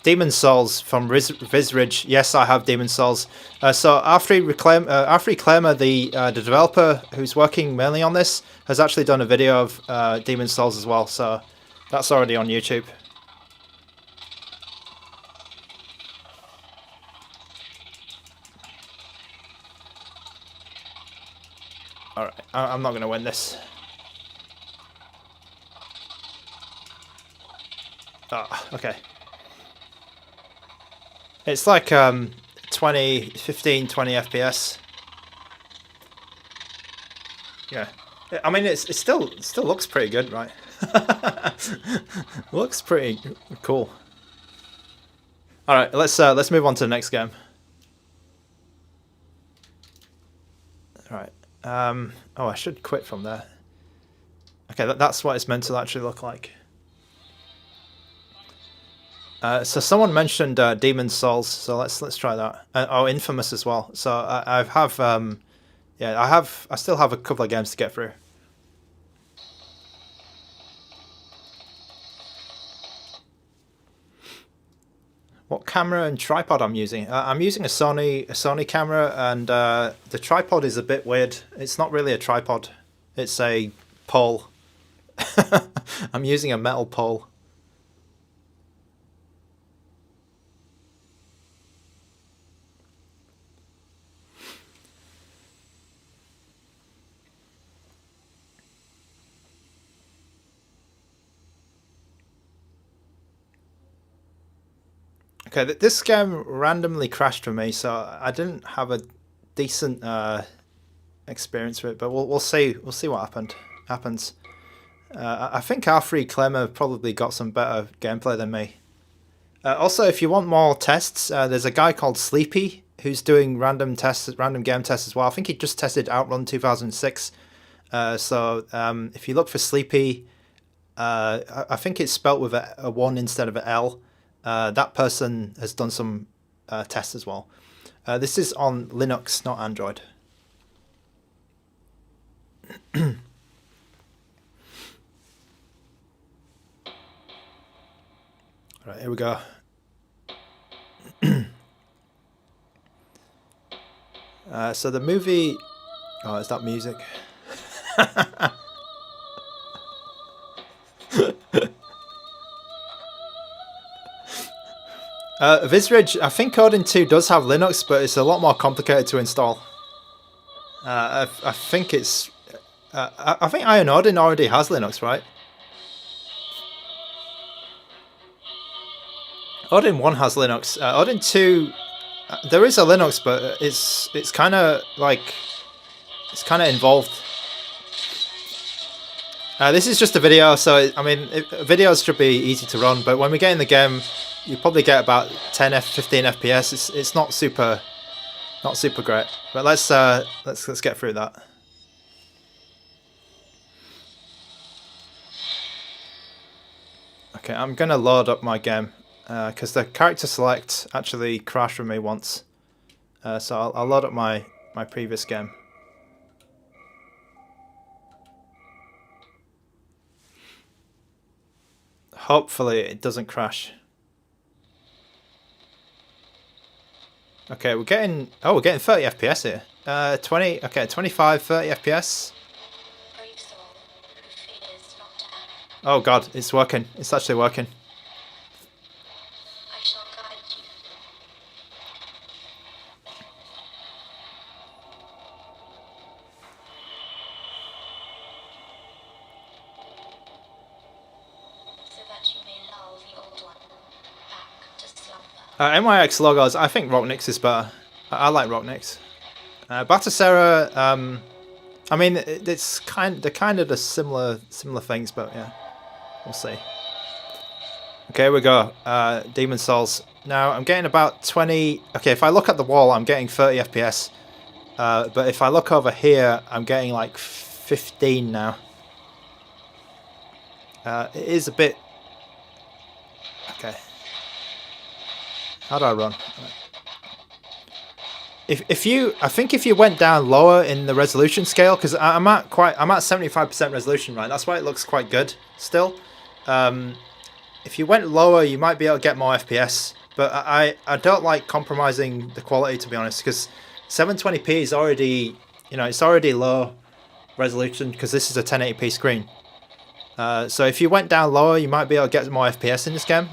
Demon Souls from Visridge. Yes, I have Demon Souls. So Afri Reclaimer, the developer who's working mainly on this, has actually done a video of Demon Souls as well. So that's already on YouTube. Alright, I'm not going to win this. Oh, okay. It's like 20 FPS. Yeah. I mean, it still looks pretty good, right? Looks pretty cool. Alright, let's move on to the next game. Alright. Oh, I should quit from there. Okay, that's what it's meant to actually look like. So someone mentioned Demon Souls, so let's try that. Oh, Infamous as well. So I still have a couple of games to get through. What camera and tripod I'm using? I'm using a Sony camera, and the tripod is a bit weird. It's not really a tripod. It's a pole. I'm using a metal pole. Okay, this game randomly crashed for me, so I didn't have a decent experience with it. But we'll see. We'll see what happens. I think Afri Clemmer probably got some better gameplay than me. Also, if you want more tests, there's a guy called Sleepy who's doing random game tests as well. I think he just tested Outrun 2006. So if you look for Sleepy, I think it's spelt with a 1 instead of an L. That person has done some tests as well. This is on Linux, not Android. Alright, here we go. So the movie... Oh, is that music? Visridge, I think Odin 2 does have Linux, but it's a lot more complicated to install. I think it's... I think Iron Odin already has Linux, right? Odin 1 has Linux. Odin 2, there is a Linux, but it's kind of like... It's kind of involved. This is just a video, so I mean, videos should be easy to run, but when we get in the game, you probably get about 15 FPS. It's not super great, but let's get through that. Okay, I'm gonna load up my game because the character select actually crashed for me once, so I'll load up my previous game. Hopefully it doesn't crash. Okay, we're getting 30 FPS here. 25, 30 FPS. Oh god, it's working. It's actually working. I shall guide you. So that you may lull the old one back to slumber. MYX logos, I think ROCKNIX is better. I like ROCKNIX. Batacera, I mean, they're kind of the similar things, but yeah. We'll see. Okay, here we go. Demon Souls. Now I'm getting about 20. Okay, if I look at the wall, I'm getting 30 FPS. But if I look over here, I'm getting like 15 now. It is a bit. Okay. How do I run? I think if you went down lower in the resolution scale, because I'm at 75% resolution, right? That's why it looks quite good still. If you went lower, you might be able to get more FPS, but I don't like compromising the quality, to be honest, because 720p is already, it's already low resolution because this is a 1080p screen. So if you went down lower, you might be able to get more FPS in this game.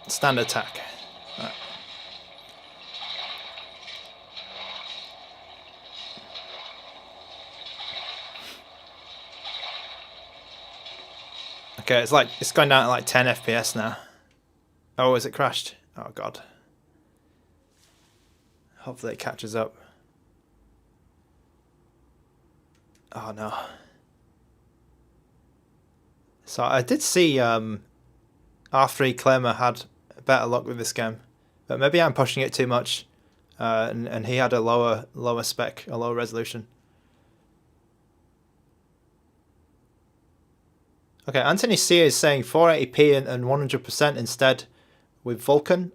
Stand attack. Right. Okay, it's going down to like 10 FPS now. Oh, is it crashed? Oh god. Hopefully it catches up. Oh no. So I did see R3 Claimer had better luck with this game, but maybe I'm pushing it too much, and he had a lower spec, a lower resolution. Okay, Anthony C is saying 480p and 100% instead with Vulkan.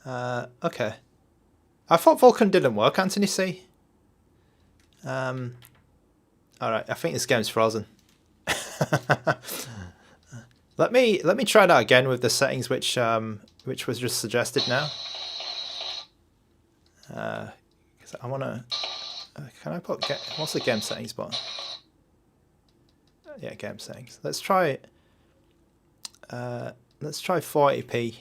Okay, I thought Vulkan didn't work, Anthony C. All right, I think this game's frozen. Let me try that again with the settings which was just suggested now. Because I wanna. Can I put what's the game settings button? Yeah, game settings. Let's try 480p,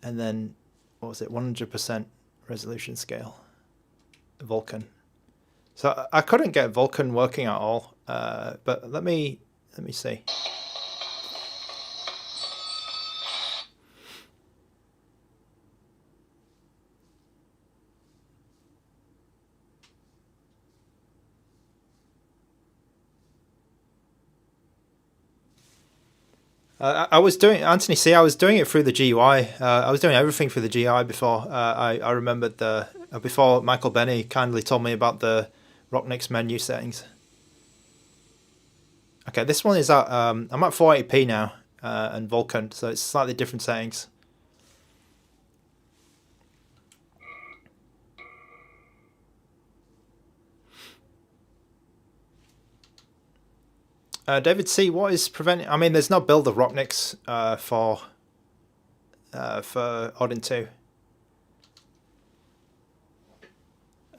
and then what was it? 100% resolution scale. Vulkan. So I couldn't get Vulkan working at all. But let me see. I was doing Anthony C. I was doing it through the GUI. I was doing everything through the GUI before. I remembered before Michael Benny kindly told me about the ROCKNIX menu settings. Okay, this one is at I'm at 480p now and Vulkan, so it's slightly different settings. David C, what is preventing? I mean, there's no build of ROCKNIX for Odin 2.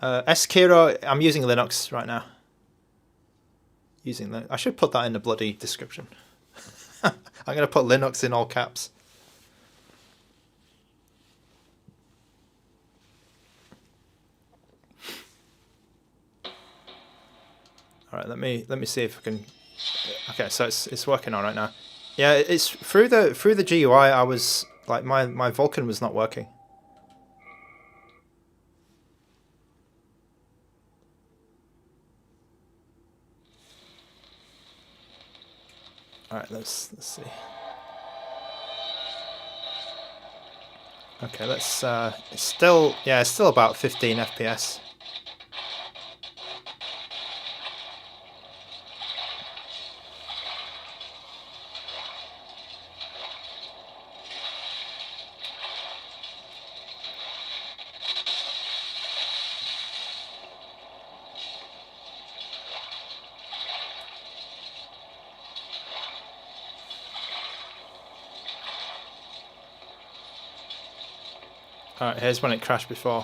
Skiro, I'm using Linux right now. I should put that in the bloody description. I'm going to put Linux in all caps. All right, let me see if I can. Okay, so it's working all right now. Yeah, it's through the GUI. I was like my Vulkan was not working. All right, let's see. Okay, let's. It's still about 15 FPS. Alright, here's when it crashed before.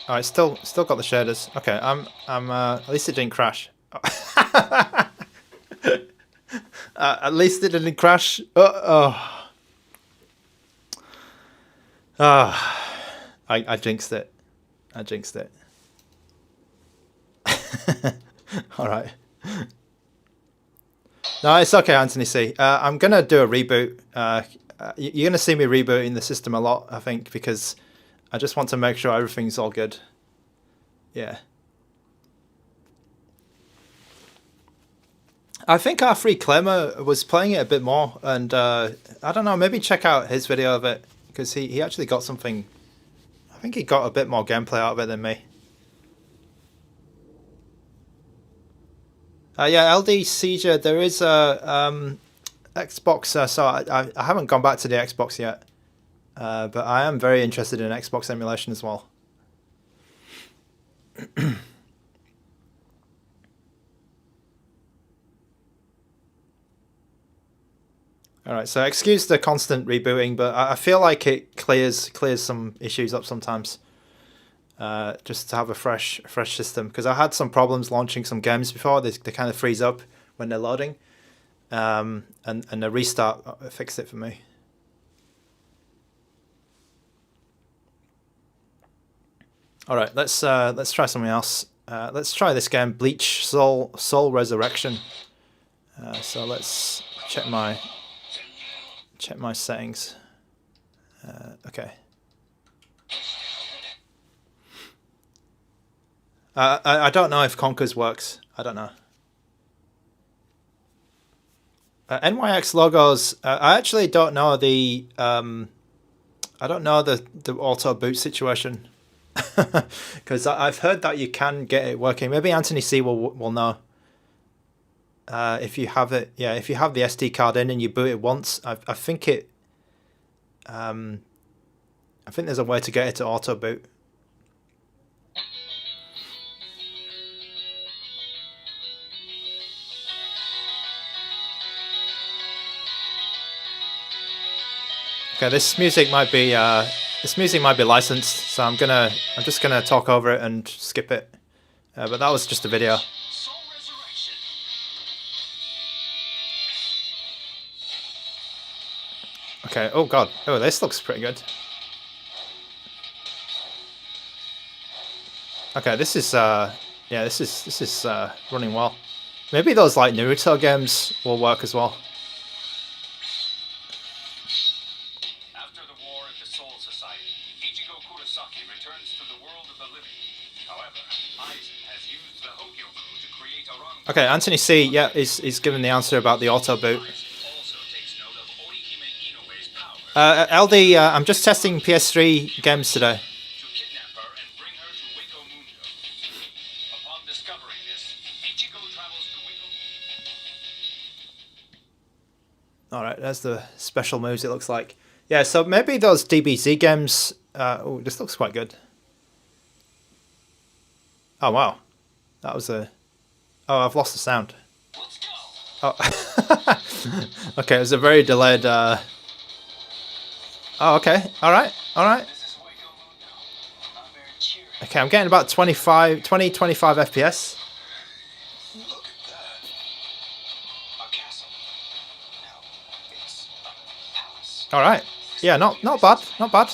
Alright, still got the shaders. Okay, I'm at least it didn't crash. At least it didn't crash. I jinxed it. I jinxed it. Alright. No, it's okay, Anthony C. I'm gonna do a reboot. You're gonna see me rebooting the system a lot, I think, because I just want to make sure everything's all good. Yeah. I think our free claimer was playing it a bit more, and I don't know, maybe check out his video of it, because he actually got something. I think he got a bit more gameplay out of it than me. Yeah, LD Seizure, there is a Xbox, so I haven't gone back to the Xbox yet, but I am very interested in Xbox emulation as well. Alright, so excuse the constant rebooting, but I feel like it clears some issues up sometimes. Just to have a fresh system, because I had some problems launching some games before. They kind of freeze up when they're loading, and the restart fixed it for me. All right, let's try something else. Let's try this game, Bleach Soul Resurrection. So let's check my settings. Okay. I don't know if Conkers works. I don't know. NYX logos. I actually don't know the. I don't know the auto boot situation, because I've heard that you can get it working. Maybe Anthony C will know. If you have it, yeah. If you have the SD card in and you boot it once, I think it. I think there's a way to get it to auto boot. Okay, this music might be licensed, so I'm just gonna talk over it and skip it. But that was just a video. Okay. Oh god. Oh, this looks pretty good. Okay, this is running well. Maybe those like Naruto games will work as well. Okay, Anthony C, yeah, is giving the answer about the auto boot. LD, I'm just testing PS3 games today. Alright, there's the special moves, it looks like. Yeah, so maybe those DBZ games... oh, this looks quite good. Oh, wow. That was a... Oh, I've lost the sound. Oh. Okay, it was a very delayed... Oh, okay. Alright, alright. Okay, I'm getting about 25 FPS. Alright. Yeah, not bad. Not bad.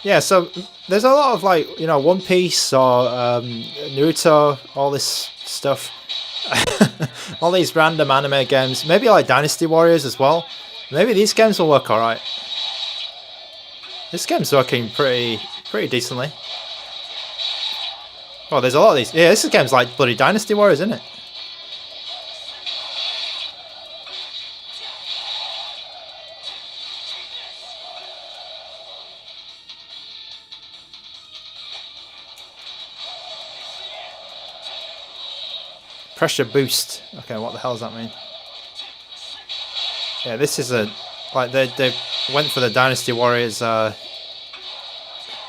Yeah, so there's a lot of like, you know, One Piece or Naruto, all this stuff. All these random anime games. Maybe like Dynasty Warriors as well. Maybe these games will work alright. This game's working pretty decently. Oh, there's a lot of these. Yeah, this game's like bloody Dynasty Warriors, isn't it? Pressure boost. Okay, what the hell does that mean? Yeah, this is a like they went for the Dynasty Warriors. They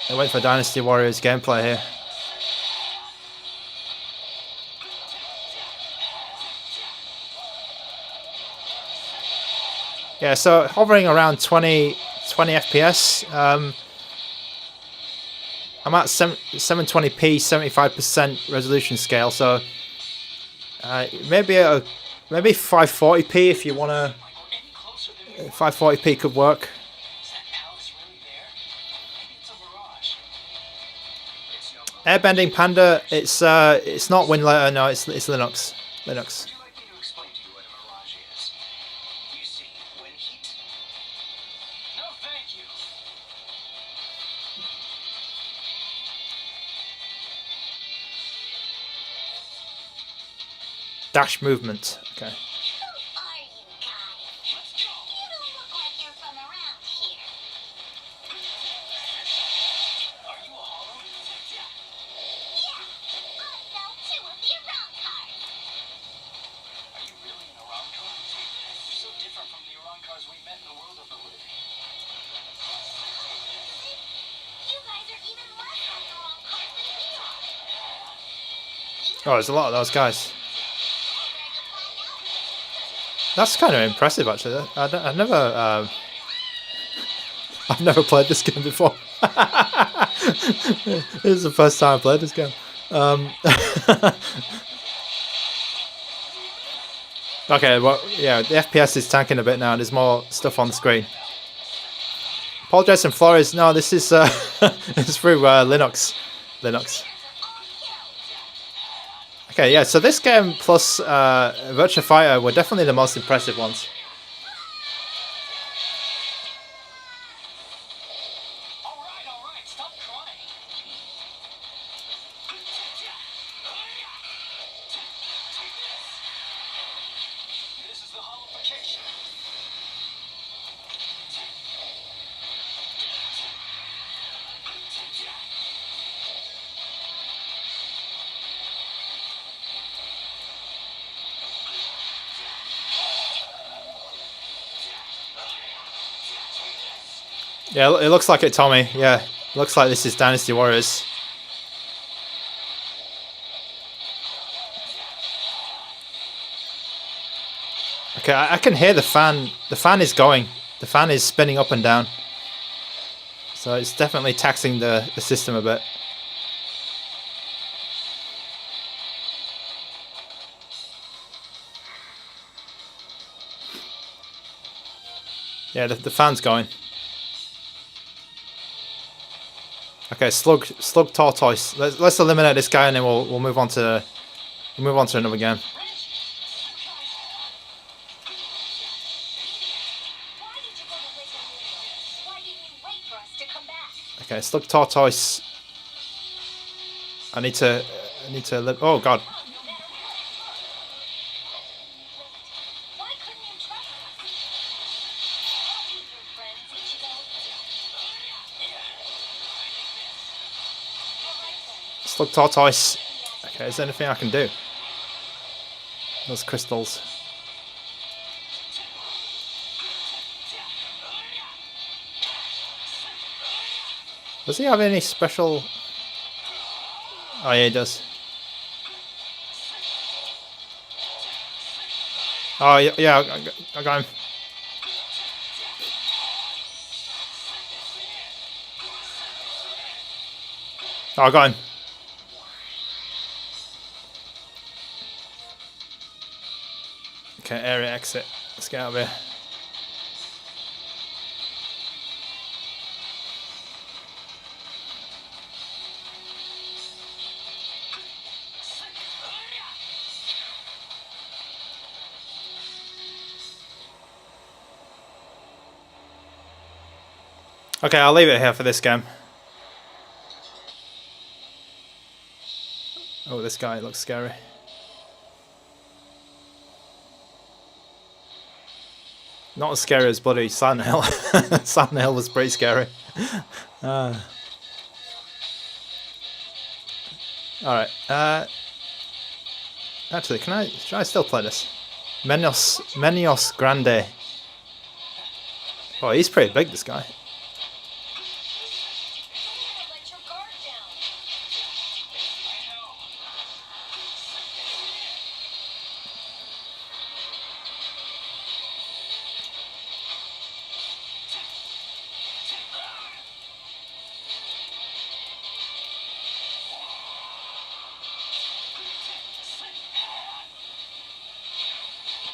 went for Dynasty Warriors gameplay here. Yeah, so hovering around 20 FPS. I'm at 720p, 75% resolution scale. So maybe Maybe 540p if you want to. 540p could work. Airbending Panda, it's not WinLayer, no, it's Linux. Linux. Dash movement. Okay. Oh, there's a lot of those guys. That's kind of impressive, actually. I've never played this game before. This is the first time I played this game. Okay, well, yeah, the FPS is tanking a bit now. There's more stuff on the screen. Paul Jason Flores. No, this is it's through Linux. Okay, yeah, so this game plus Virtua Fighter were definitely the most impressive ones. Alright, stop crying. This is the holification. Yeah, it looks like it, Tommy. Yeah, looks like this is Dynasty Warriors. Okay, I can hear the fan. The fan is going. The fan is spinning up and down. So it's definitely taxing the system a bit. Yeah, the fan's going. Okay, slug tortoise. Let's eliminate this guy and then we'll move on to another game. Okay, slug tortoise. I need to oh god. Slug tortoise. Okay, is there anything I can do? Those crystals. Does he have any special? Oh yeah, he does. Oh yeah, I got him. Oh, I got him. Okay, area exit. Let's get out of here. Okay, I'll leave it here for this game. Oh, this guy looks scary. Not as scary as bloody Silent Hill. Silent Hill was pretty scary. Alright. Actually, should I still play this? Menios Grande. Oh, he's pretty big, this guy.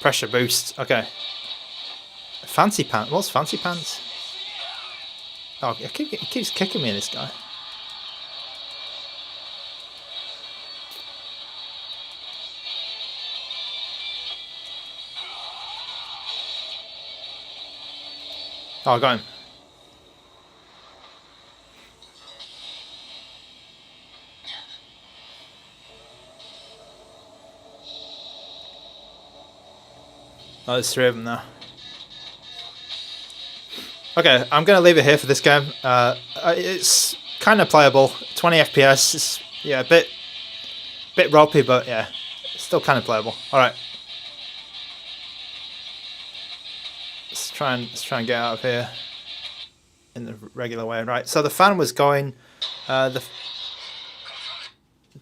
Pressure boost. Okay. Fancy pants. What's fancy pants? Oh, it keeps kicking me, this guy. Oh, I got him. Oh, there's 3 of them now. Okay, I'm gonna leave it here for this game. It's kind of playable. 20 FPS. It's, yeah, a bit ropey, but yeah, it's still kind of playable. All right, let's try and get out of here in the regular way. Right. So the fan was going.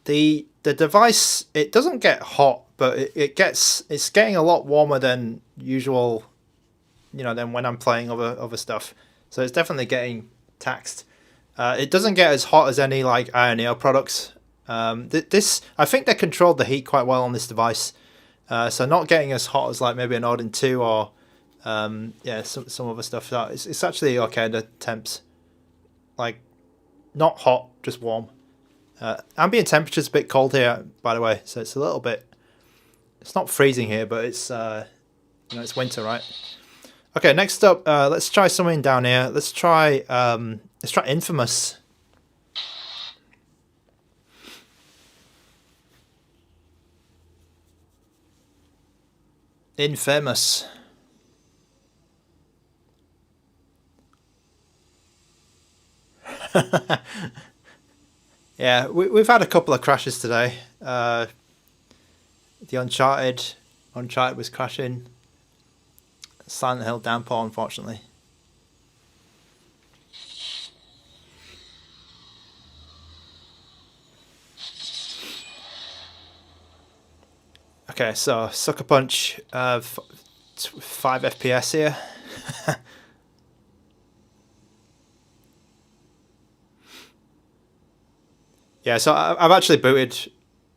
The device, it doesn't get hot, but it's getting a lot warmer than usual. You know, than when I'm playing other stuff. So it's definitely getting taxed. It doesn't get as hot as any like Ioneo products. This, I think they controlled the heat quite well on this device. So not getting as hot as like maybe an Odin 2 or yeah, some other stuff. So it's actually okay, the temps. Like not hot, just warm. Ambient temperature's a bit cold here, by the way. So it's a little bit, it's not freezing here, but it's you know, it's winter, right? Okay, next up, let's try something down here. Let's try Infamous. Infamous. Yeah, we've had a couple of crashes today. The Uncharted was crashing. Silent Hill Downpour, unfortunately. Okay, so Sucker Punch, 5 FPS here. Yeah, so I've actually booted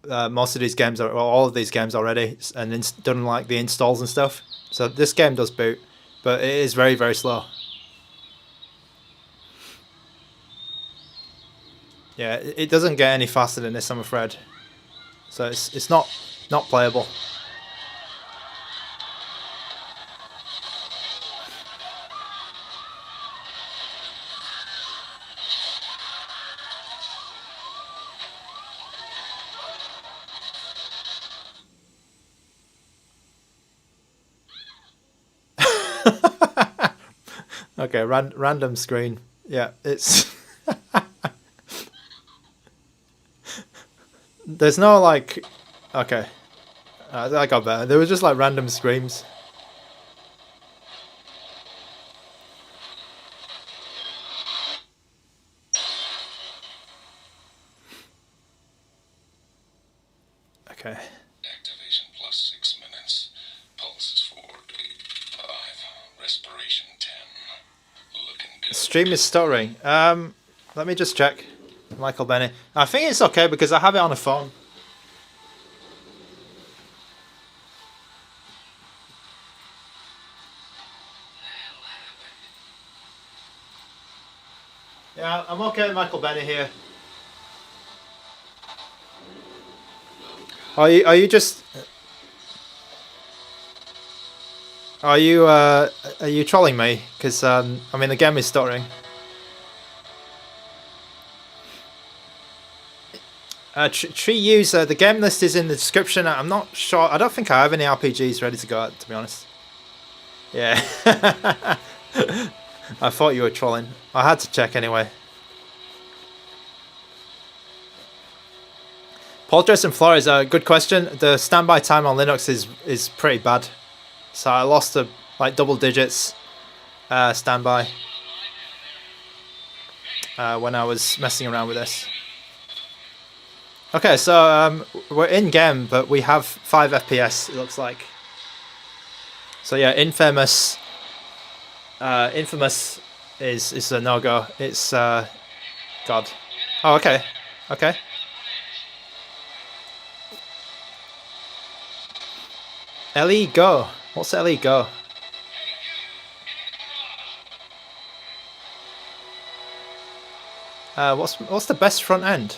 most of these games, or all of these games already, and done like the installs and stuff. So this game does boot, but it is very, very slow. Yeah, it doesn't get any faster than this, I'm afraid. So it's not playable. Okay, random screen. Yeah, it's there's no like, okay, I got better. There was just like random screams. Okay. Activation plus 6 minutes. Pulse is 4.5. Respiration 10. Looking good. Stream is stuttering. Let me just check. Michael Benny. I think it's okay because I have it on a phone. Yeah, I'm okay with Michael Benny here. Are you just? Are you trolling me? Because I mean the game is stuttering. Tree user, the game list is in the description. I'm not sure. I don't think I have any RPGs ready to go, to be honest. Yeah. I thought you were trolling. I had to check anyway. Paul Dress and Flores, a good question. The standby time on Linux is pretty bad. So I lost like double digits standby when I was messing around with this. Okay, so we're in game, but we have 5 FPS. It looks like. So yeah, Infamous is a no-go. It's God. Oh, okay, okay. LE Go. What's LE Go? What's the best front end?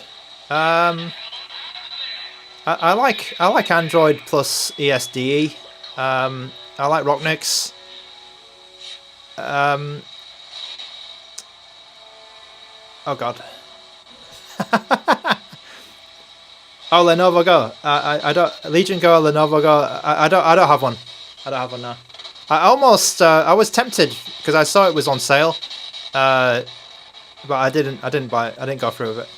I like Android plus ESDE. I like ROCKNIX. Oh god. Oh, Lenovo Go. I don't Legion Go, Lenovo Go. I don't have one. I don't have one now. I was tempted because I saw it was on sale, but I didn't buy it. I didn't go through with it.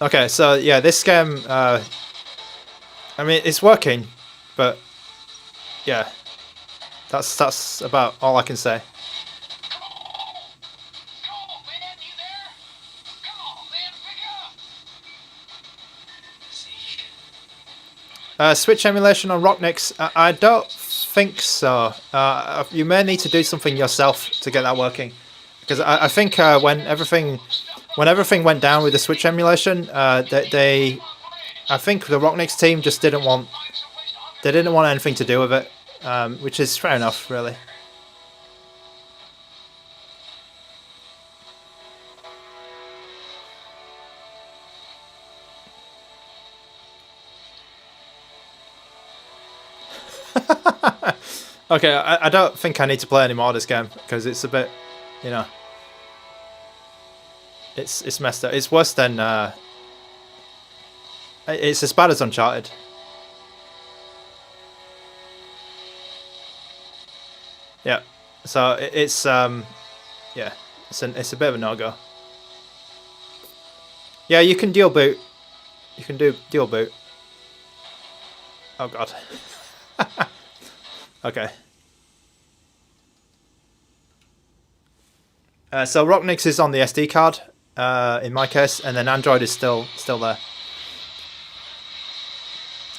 Okay, so yeah, this game. I mean, it's working, but yeah, that's about all I can say. Switch emulation on ROCKNIX? I don't think so. You may need to do something yourself to get that working, because I think when everything went down with the Switch emulation, I think the ROCKNIX team just didn't want anything to do with it, which is fair enough, really. Okay, I don't think I need to play any more of this game because it's a bit, you know, it's messed up. It's worse than it's as bad as Uncharted. Yeah, so it's yeah, it's a bit of a no-go. Yeah, you can dual boot. You can do dual boot. Oh god. Okay. So ROCKNIX is on the SD card, in my case, and then Android is still there.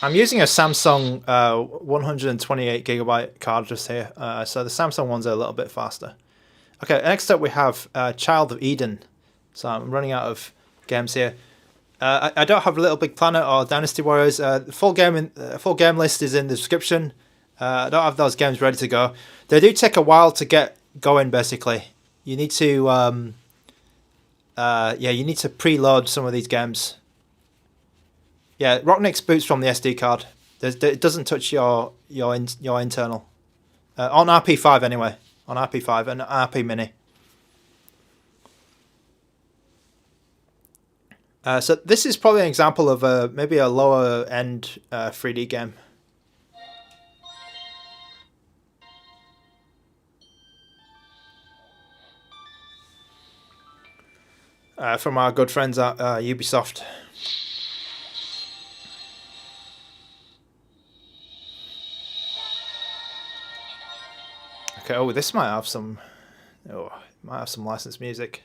I'm using a Samsung 128GB card just here, so the Samsung ones are a little bit faster. Okay, next up we have Child of Eden. So I'm running out of games here. I don't have Little Big Planet or Dynasty Warriors. The full game list is in the description. I don't have those games ready to go. They do take a while to get going. Basically, you need to you need to preload some of these games. Yeah, ROCKNIX boots from the SD card. It doesn't touch your internal on RP5 anyway. On RP5 and RP Mini. So this is probably an example of maybe a lower end 3D game. From our good friends at Ubisoft. Okay, oh, this might have some licensed music.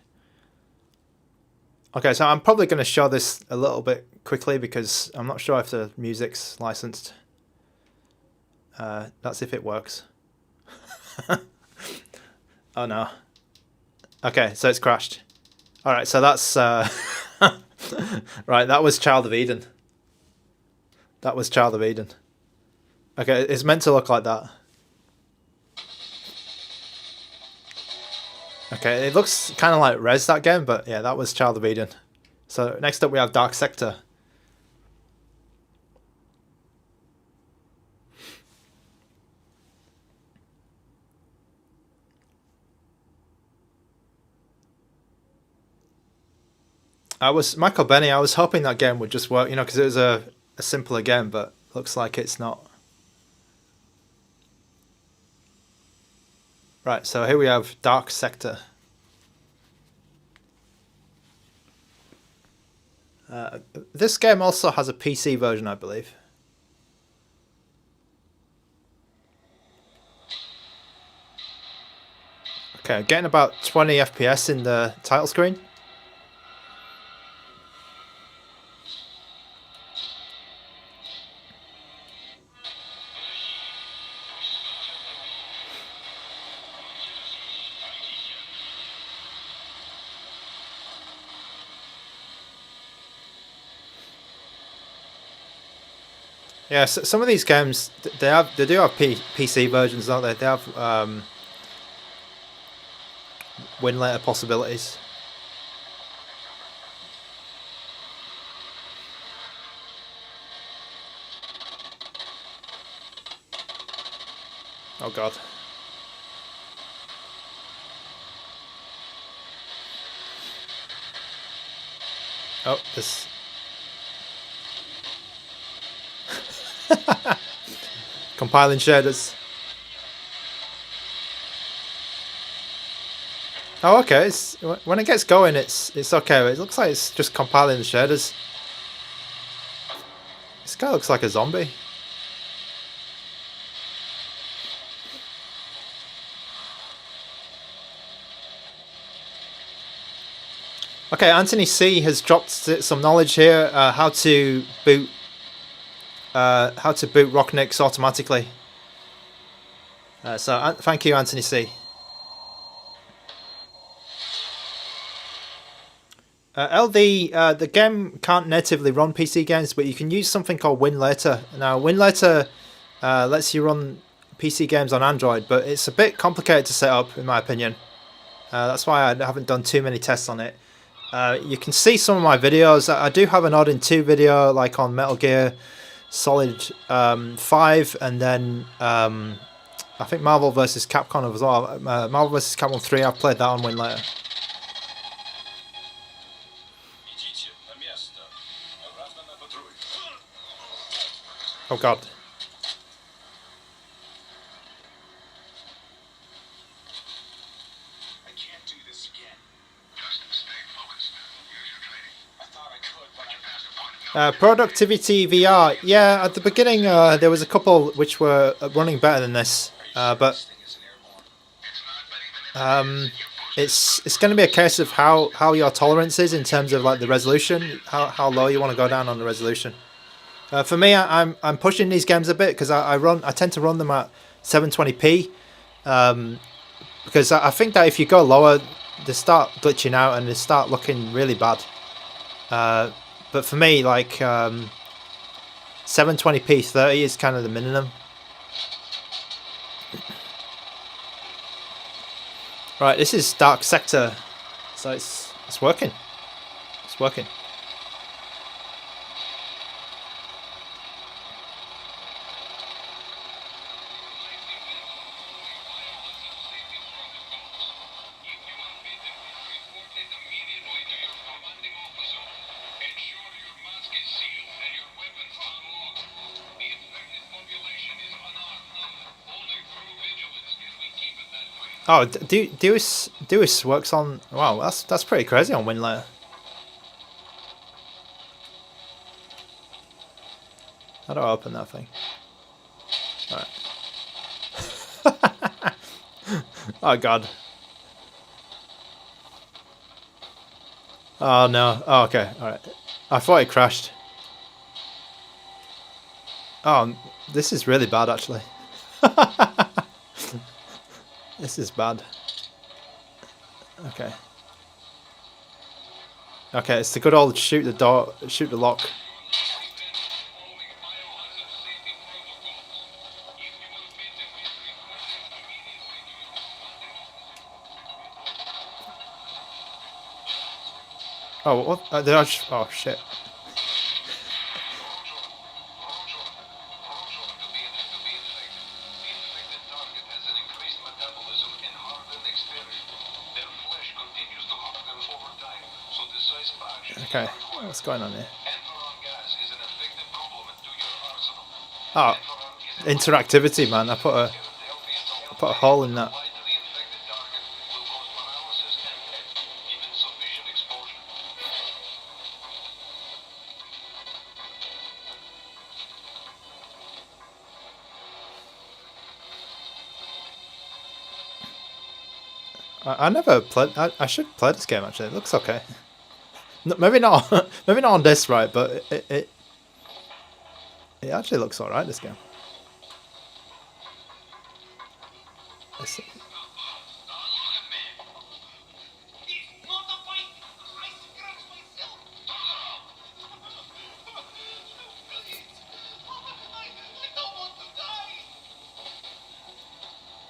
Okay, so I'm probably going to show this a little bit quickly because I'm not sure if the music's licensed. That's if it works. Oh no. Okay, so it's crashed. Alright, so that's... right, that was Child of Eden. That was Child of Eden. Okay, it's meant to look like that. Okay, it looks kind of like Res, that game, but yeah, that was Child of Eden. So next up we have Dark Sector. Michael Benny, I was hoping that game would just work, you know, because it was a simpler game, but looks like it's not. Right, so here we have Dark Sector. This game also has a PC version, I believe. Okay, getting about 20 FPS in the title screen. Yeah, so some of these games they do have PC versions, don't they? They have win later possibilities. Oh god. Oh, this. Compiling shaders. Oh, okay. It's when it gets going, it's okay. It looks like it's just compiling the shaders. This guy looks like a zombie. Okay, Anthony C has dropped some knowledge here how to boot ROCKNIX automatically. So thank you, Anthony C. LD, the game can't natively run PC games, but you can use something called WinLater. Now, WinLater lets you run PC games on Android, but it's a bit complicated to set up, in my opinion. That's why I haven't done too many tests on it. You can see some of my videos. I do have an Odd in 2 video, like on Metal Gear Solid 5, and then I think Marvel vs. Capcom as well. Marvel vs. Capcom 3, I've played that on WinLater. Oh god. I can't do this again. Just stay focused. Use your training. I thought I could, but I passed a point of Productivity VR. Yeah, at the beginning there was a couple which were running better than this, but it's going to be a case of how your tolerance is in terms of like the resolution, how low you want to go down on the resolution. For me, I'm pushing these games a bit because I tend to run them at 720p, because I think that if you go lower, they start glitching out and they start looking really bad. But for me, like 720p 30 is kind of the minimum. Right, this is Dark Sector, so it's working. It's working. Oh, Deus works on. Wow, that's pretty crazy on WinLayer. How do I open that thing? Alright. Oh god. Oh no. Oh, okay. Alright. I thought it crashed. Oh, this is really bad actually. This is bad. Okay. Okay, it's the good old shoot the door, shoot the lock. Oh, what? Oh, shit. Okay, what's going on here? Oh, interactivity, man. I put a hole in that. I never played. I should play this game actually. It looks okay. No, maybe not. Maybe not on this, right? But it actually looks alright. This game. Let's see.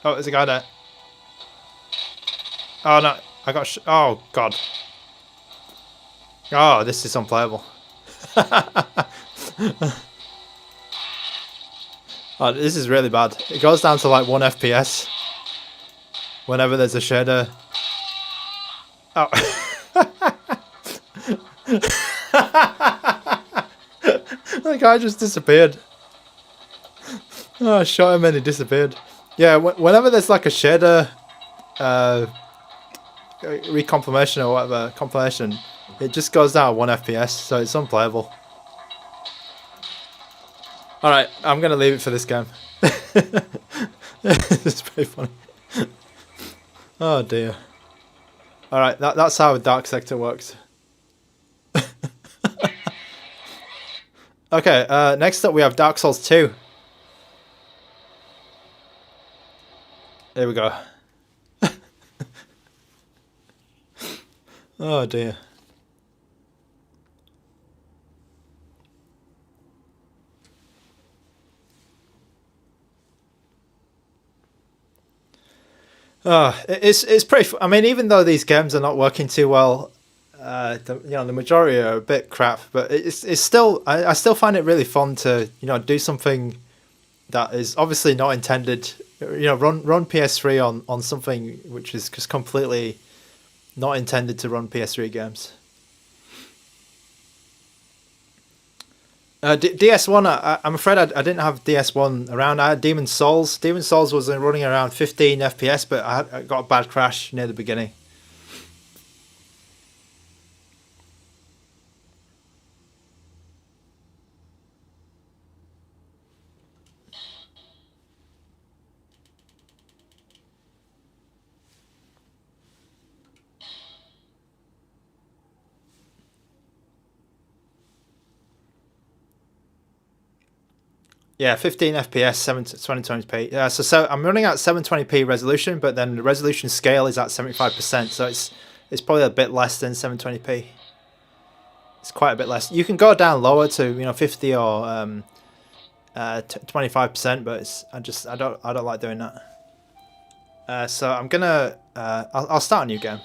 Oh, there's a guy there. Oh no, I got. Oh god. Oh, this is unplayable. Oh, this is really bad. It goes down to like 1 FPS whenever there's a shader. Oh. The guy just disappeared. Oh, I shot him and he disappeared. Yeah, whenever there's like a shader recompilation or whatever, compilation, it just goes down 1 FPS, so it's unplayable. Alright, I'm gonna leave it for this game. It's pretty funny. Oh dear. Alright, that's how Dark Sector works. Okay, next up we have Dark Souls 2. Here we go. Oh dear. It's pretty. I mean, even though these games are not working too well, the majority are a bit crap. But it's still. I still find it really fun to do something that is obviously not intended. Run PS3 on something which is just completely not intended to run PS3 games. DS1, I'm afraid I didn't have DS1 around. I had Demon's Souls. Demon's Souls was running around 15 FPS, but I got a bad crash near the beginning. Yeah, 15 FPS, 720p. So I'm running at 720p resolution, but then the resolution scale is at 75%, so it's probably a bit less than 720p. It's quite a bit less. You can go down lower to 50 or 25%, but I don't like doing that. So I'm gonna I'll start a new game.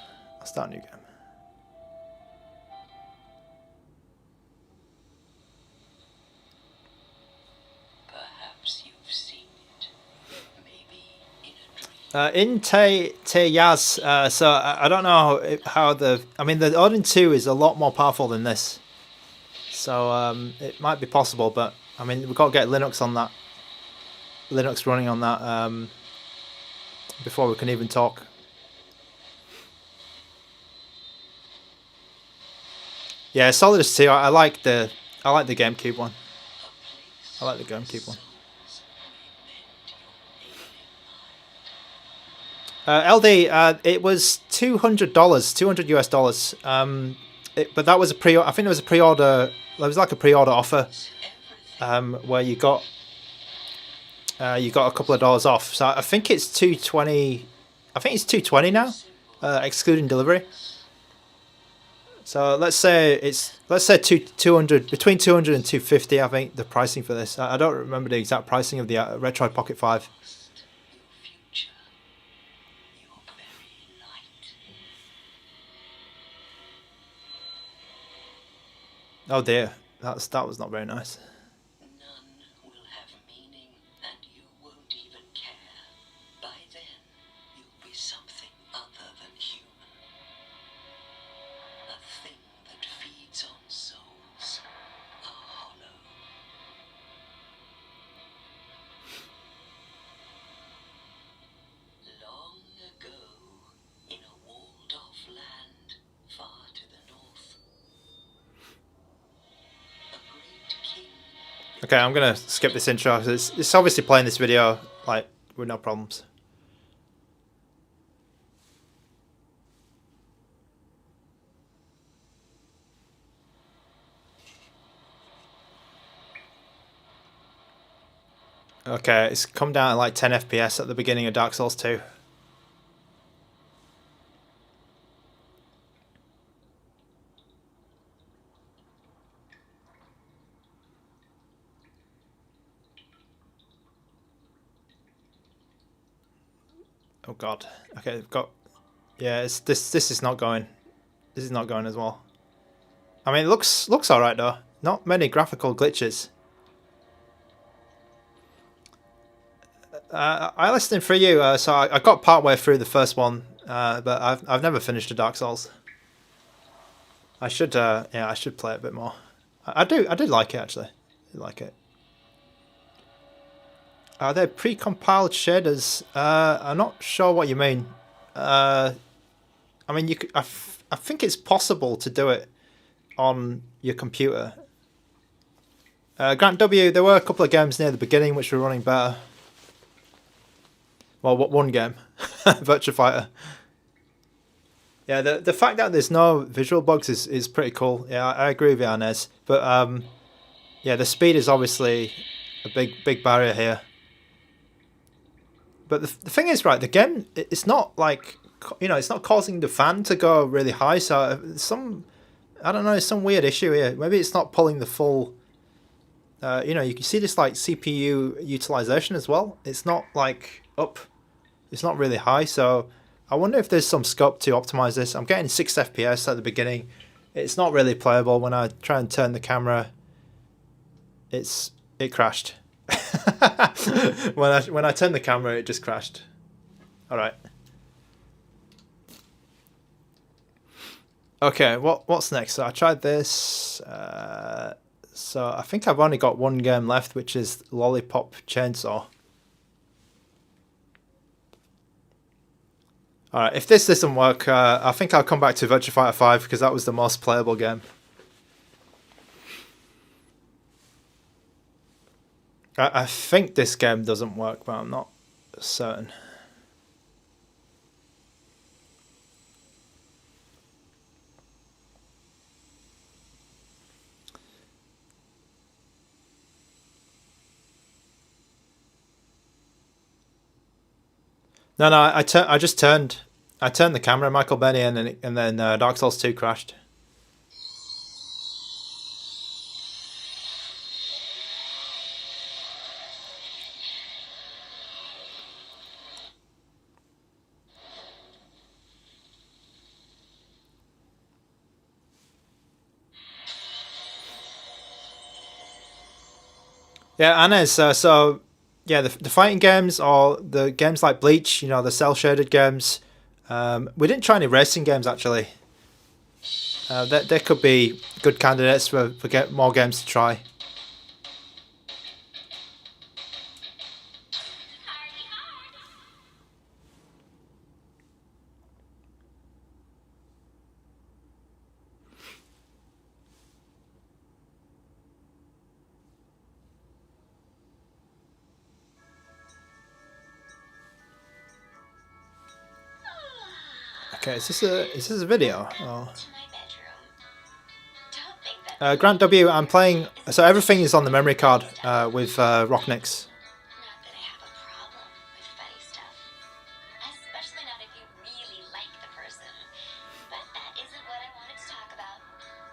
In Te Yaz, so I don't know how the Odin 2 is a lot more powerful than this, so it might be possible, but I mean we've got to get Linux running on that before we can even talk. Yeah, Solidus 2. I like the GameCube one. LD, it was $200, $200 US. But that was I think it was a pre-order. There was like a pre-order offer, where you got a couple of dollars off. So I think it's $220. I think it's $220 now, excluding delivery. So let's say 200, between 200 and 250. I think the pricing for this. I don't remember the exact pricing of the Retroid Pocket 5. Oh dear, that was not very nice. None will have meaning, and you won't even care. By then, you'll be something other than human. A thing that feeds on souls, a hollow. Long ago, in a walled-off land, far to the north, Okay, I'm gonna skip this intro because it's obviously playing this video like with no problems. Okay, it's come down at like 10 FPS at the beginning of Dark Souls 2. Oh god. Okay, we've got. Yeah, it's this. This is not going. This is not going as well. I mean, it looks all right though. Not many graphical glitches. I listened for you, so I got part way through the first one, but I've never finished a Dark Souls. I should yeah, I should play it a bit more. I did like it actually. I did like it. Are they pre-compiled shaders? I'm not sure what you mean. I mean, you could, I think it's possible to do it on your computer. Grant W, there were a couple of games near the beginning which were running better. Well, what one game? Virtua Fighter. Yeah, the fact that there's no visual bugs is pretty cool. Yeah, I agree with you, Inez. But yeah, the speed is obviously a big barrier here. But the thing is, right, the game, it's not like, you know, it's not causing the fan to go really high. So I don't know, some weird issue here. Maybe it's not pulling the full. You know, you can see this like CPU utilization as well. It's not like up. It's not really high, so I wonder if there's some scope to optimize this. I'm getting 6 FPS at the beginning. It's not really playable. When I try and turn the camera, it crashed. when I turned the camera, it just crashed. All right. Okay, what's next? So I tried this. So I think I've only got one game left, which is Lollipop Chainsaw. Alright, if this doesn't work, I think I'll come back to Virtua Fighter 5 because that was the most playable game. I think this game doesn't work, but I'm not certain. No, I turned the camera, Michael Benny, and then Dark Souls 2 crashed. Yeah, Anez, so yeah, the fighting games or the games like Bleach, you know, the cell shaded games. We didn't try any racing games actually. There could be good candidates for more games to try. Okay, is this a video? Oh. Grant W, I'm playing. So everything is on the memory card with ROCKNIX. Not that I have a problem with funny stuff. Especially not if you really like the person. But that isn't what I wanted to talk about.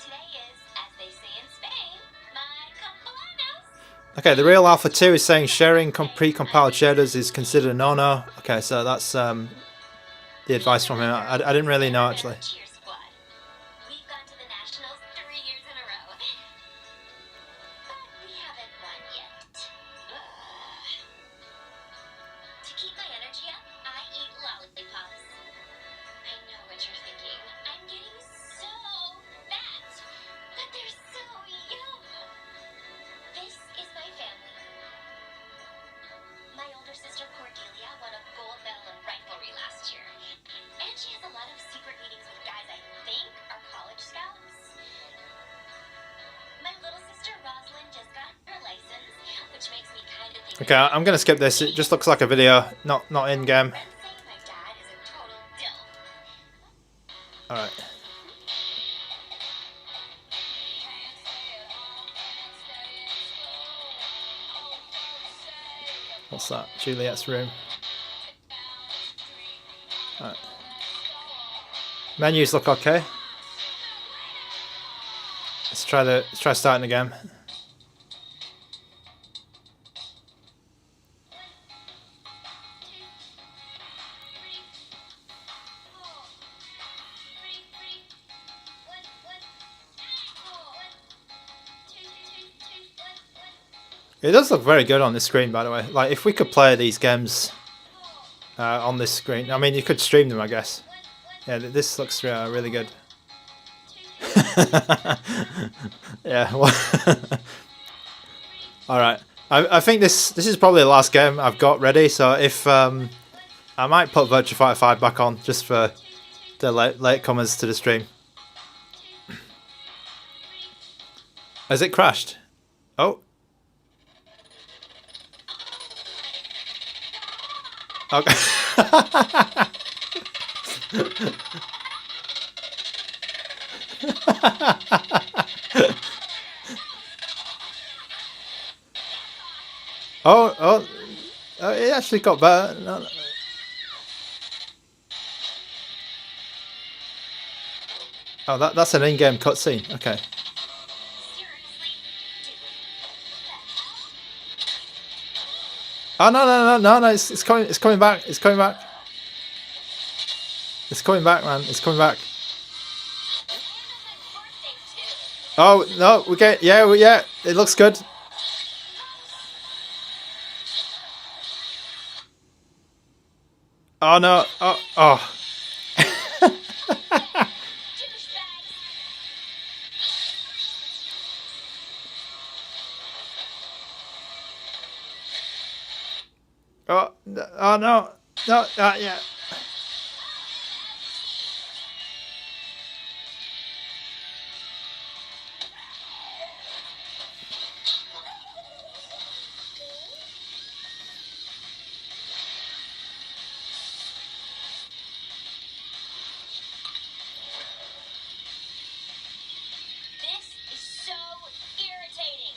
Today is, as they say in Spain, my cumpleaños. Okay, the real Alpha 2 is saying sharing pre-compiled shaders is considered a no-no. Okay, so that's the advice from him. I didn't really know actually. Cheer squad. We've gone to the Nationals 3 years in a row. But we haven't won yet. To keep my energy up, I eat lollipops. I know what you're thinking. I'm getting so fat. But they're so yum. This is my family. My older sister Cordelia won a gold medal in riflery last year. And she has a lot of secret meetings with guys I think are college scouts. My little sister Rosalind just got her license, which makes me kind of think. Okay, I'm gonna skip this. It just looks like a video, not in game. Friends say my dad is a total dill. All right. What's that? Juliet's room. All right. Menus look okay. Let's try starting again. It does look very good on this screen, by the way. Like, if we could play these games on this screen, I mean, you could stream them, I guess. Yeah, this looks really good. Yeah. Well all right. I think this is probably the last game I've got ready. So if I might put Virtua Fighter 5 back on just for the latecomers to the stream. Has it crashed? Oh. Okay. Oh, it actually got better. No. Oh, that's an in-game cutscene. Okay. Oh no! It's coming back. It's coming back. It's coming back, man. It's coming back. Oh no! Yeah. It looks good. Oh no! Oh. Oh no! Yeah. This is so irritating.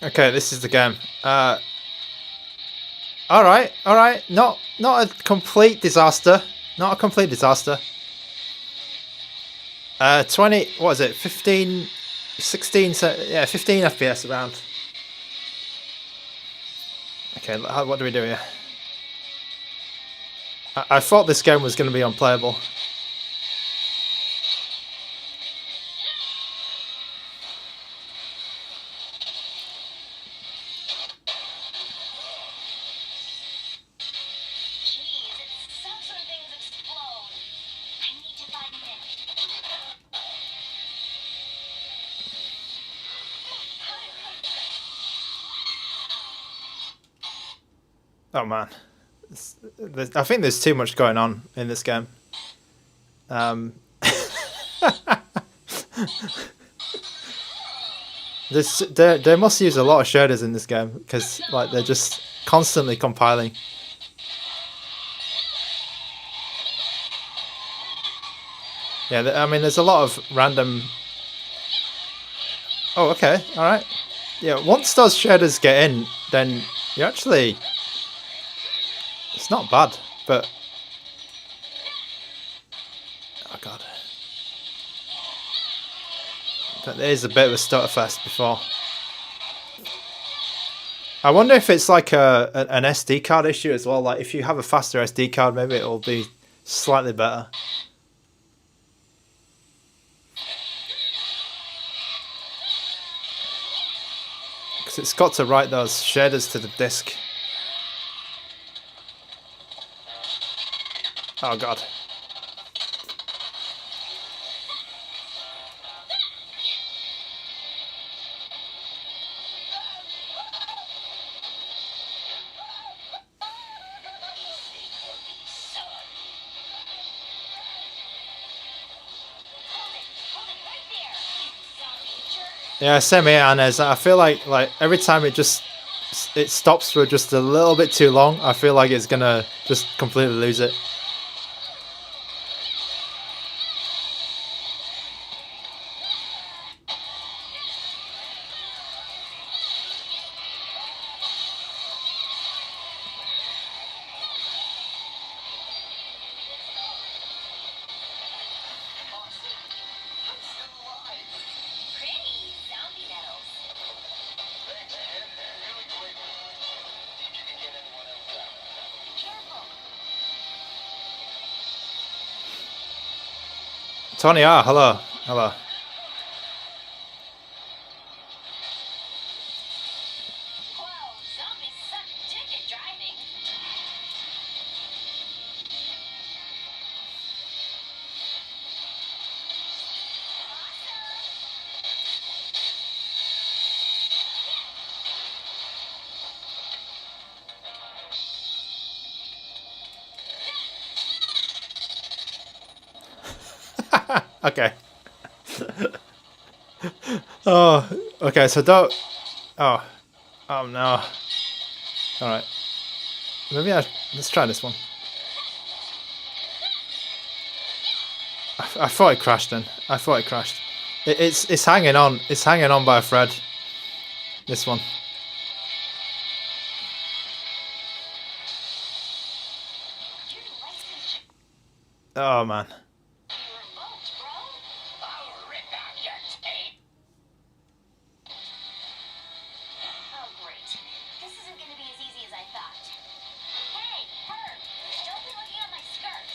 Okay, this is the game. All right. Not a complete disaster. Not a complete disaster. 20. What is it? 15, 16. Yeah, 15 FPS around. Okay, what do we do here? I thought this game was going to be unplayable. Oh man, I think there's too much going on in this game. They must use a lot of shaders in this game because like they're just constantly compiling. Yeah, I mean there's a lot of random. Oh, okay, all right. Yeah, once those shaders get in, then you actually. It's not bad, but oh god, there is a bit of a stutterfest before. I wonder if it's like an SD card issue as well. Like if you have a faster SD card, maybe it'll be slightly better. Because it's got to write those shaders to the disc. Oh god. Yeah, same here, Anez. I feel like every time it stops for just a little bit too long, I feel like it's gonna just completely lose it. Tony R, hello. Hello. Whoa, zombies suck dick at driving. Okay. Oh, okay. So don't. Oh, oh no. All right. Maybe let's try this one. I thought it crashed. Then I thought it crashed. It's hanging on. It's hanging on by a thread. This one. Oh man. I'll rip out your tape. Oh, great. This isn't going to be as easy as I thought. Hey, her! Don't be looking at my skirt.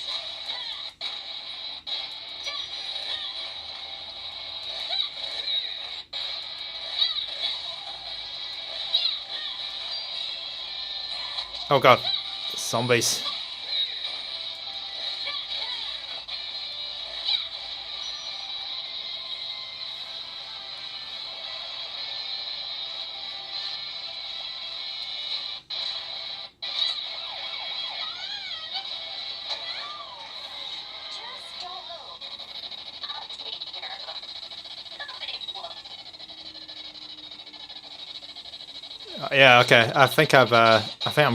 Oh god. Zombies. Just don't move. I'll take care of them. Nobody will. Yeah. Okay. I think I'm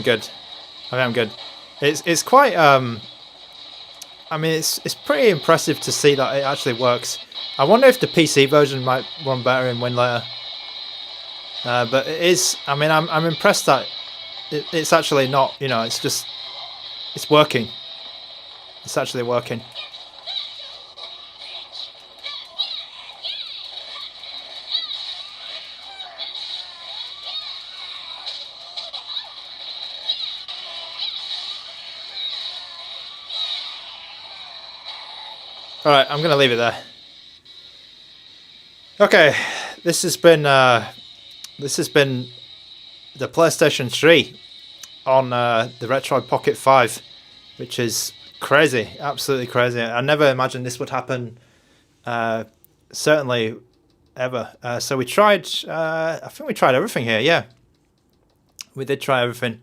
good. I think I'm good. It's quite. I mean, it's pretty impressive to see that it actually works. I wonder if the PC version might run better in Win later. But it is. I mean, I'm impressed that it's actually not. You know, it's just. It's working. It's actually working. All right, I'm gonna leave it there. Okay, this has been the PlayStation 3 on the Retroid Pocket 5, which is crazy, absolutely crazy. I never imagined this would happen, certainly ever. So we tried, I think we tried everything here. Yeah, we did try everything.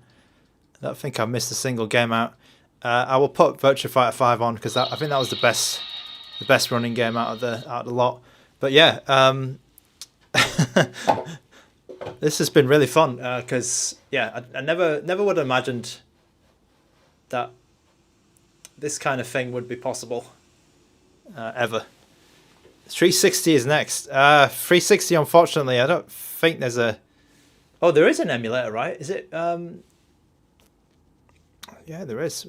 I don't think I missed a single game out. I will put Virtua Fighter 5 on because I think that was the best running game out of the lot. But yeah, this has been really fun because yeah, I never would have imagined that this kind of thing would be possible ever. 360 is next. 360, unfortunately, I don't think there's a. Oh, there is an emulator, right? Is it? Yeah, there is.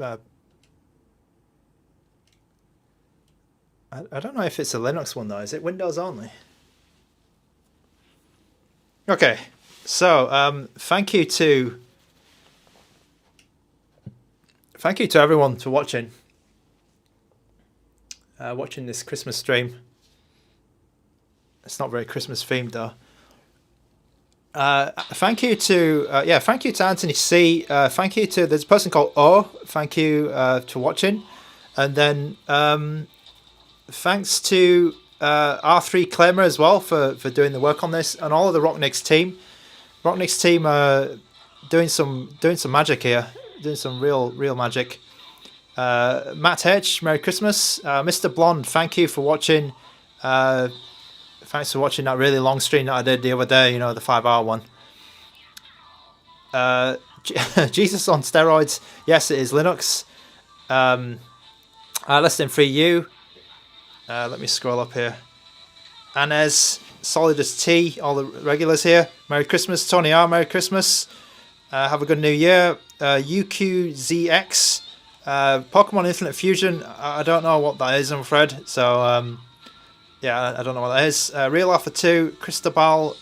I don't know if it's a Linux one though. Is it Windows only? Okay, so thank you to everyone for watching this Christmas stream. It's not very Christmas themed though. Thank you to Anthony C. Thank you to there's a person called O. Thank you to watching, and then thanks to R3 Claimer as well for doing the work on this, and all of the ROCKNIX team. ROCKNIX team are doing some magic here, doing some real magic. Matt H, Merry Christmas. Mr. Blonde, thank you for watching. Thanks for watching that really long stream that I did the other day, you know, the 5-hour one. Jesus on steroids. Yes, it is Linux. Less than 3U. Let me scroll up here. Anez, Solid as T, all the regulars here. Merry Christmas. Tony R, Merry Christmas. Have a good new year. UQZX. Pokemon Infinite Fusion. I don't know what that is, I'm afraid. So, yeah, I don't know what that is. Real Alpha 2, Cristobal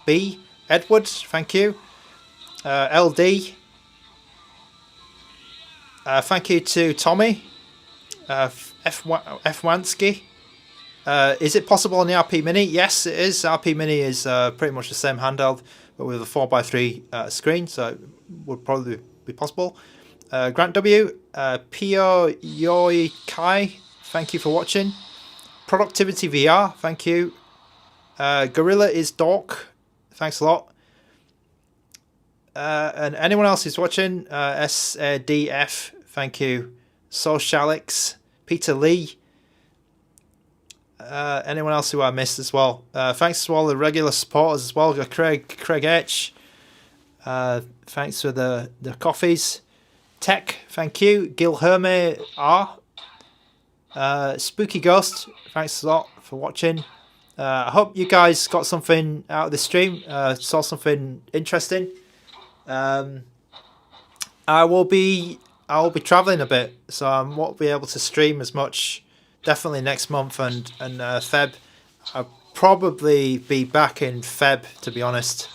B, Edward, thank you. LD. Thank you to Tommy. F Wansky. Is it possible on the RP Mini? Yes, it is. RP Mini is pretty much the same handheld, but with a 4:3 screen, so it would probably be possible. Grant W, Pio Yoi Kai, thank you for watching. Productivity VR, thank you. Gorilla is Dork, thanks a lot. And anyone else who's watching, SDF, thank you. Soulcalibur, Peter Lee. Anyone else who I missed as well. Thanks to all the regular supporters as well. Craig H. Thanks for the coffees. Tech, thank you. Gil Herme R. Spooky Ghost, thanks a lot for watching. I hope you guys got something out of the stream. Saw something interesting. I will be traveling a bit, so I won't be able to stream as much. Definitely next month and Feb. I'll probably be back in Feb, to be honest.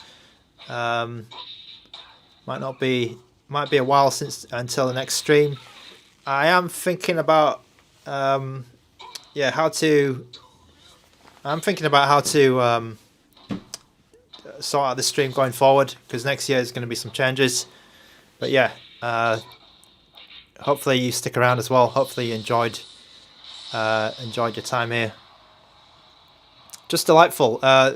Might be a while until the next stream. I am thinking about how to sort out the stream going forward, because next year is going to be some changes. But yeah, hopefully you stick around as well. Hopefully you enjoyed your time here. Just delightful. I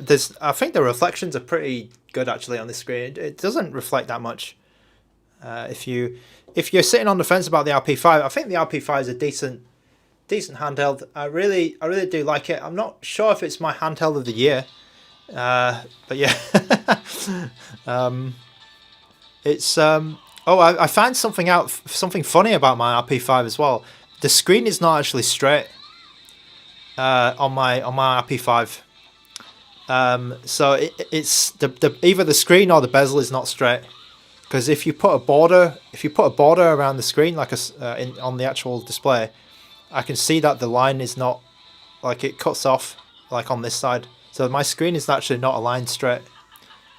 think the reflections are pretty good actually on this screen. It doesn't reflect that much. If you're sitting on the fence about the RP5, I think the RP5 is a decent handheld. I really do like it. I'm not sure if it's my handheld of the year, but yeah. It's I found something funny about my RP5 as well. The screen is not actually straight on my RP5. So it's either the screen or the bezel is not straight. Because if you put a border around the screen, like on the actual display, I can see that the line is not, like, it cuts off like on this side. So my screen is actually not aligned straight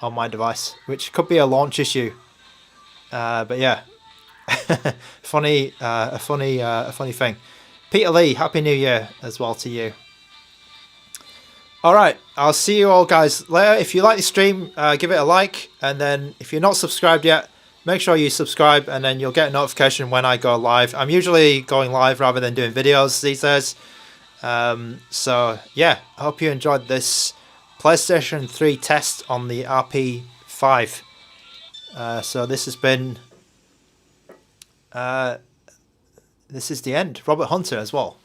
on my device, which could be a launch issue. But yeah, a funny thing. Peter Lee, Happy New Year as well to you. All right, I'll see you all guys later. If you like the stream, give it a like, and then if you're not subscribed yet, make sure you subscribe, and then you'll get a notification when I go live. I'm usually going live rather than doing videos these days. So yeah, I hope you enjoyed this PlayStation 3 test on the RP5. So this has been this is the end. Robert Hunter as well.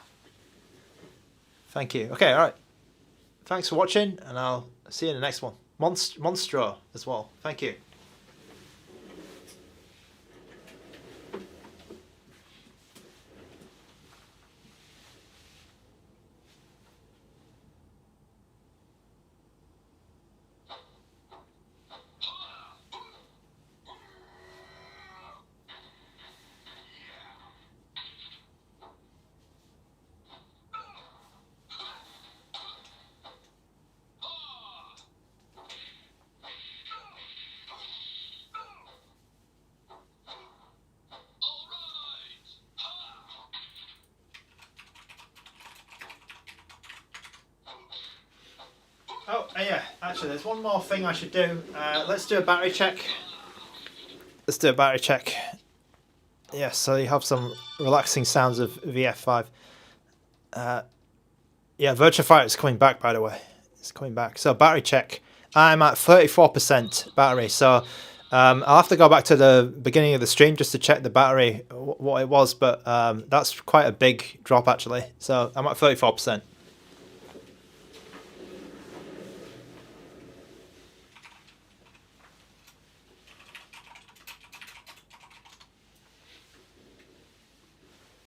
Thank you. Okay, all right. Thanks for watching, and I'll see you in the next one. Monstro as well. Thank you. Oh, yeah, actually there's one more thing I should do. Let's do a battery check. Yeah, so you have some relaxing sounds of VF5. Yeah, Virtua Fighter is coming back, by the way. It's coming back. So battery check. I'm at 34% battery, so I'll have to go back to the beginning of the stream just to check the battery, what it was, but that's quite a big drop actually. So I'm at 34%.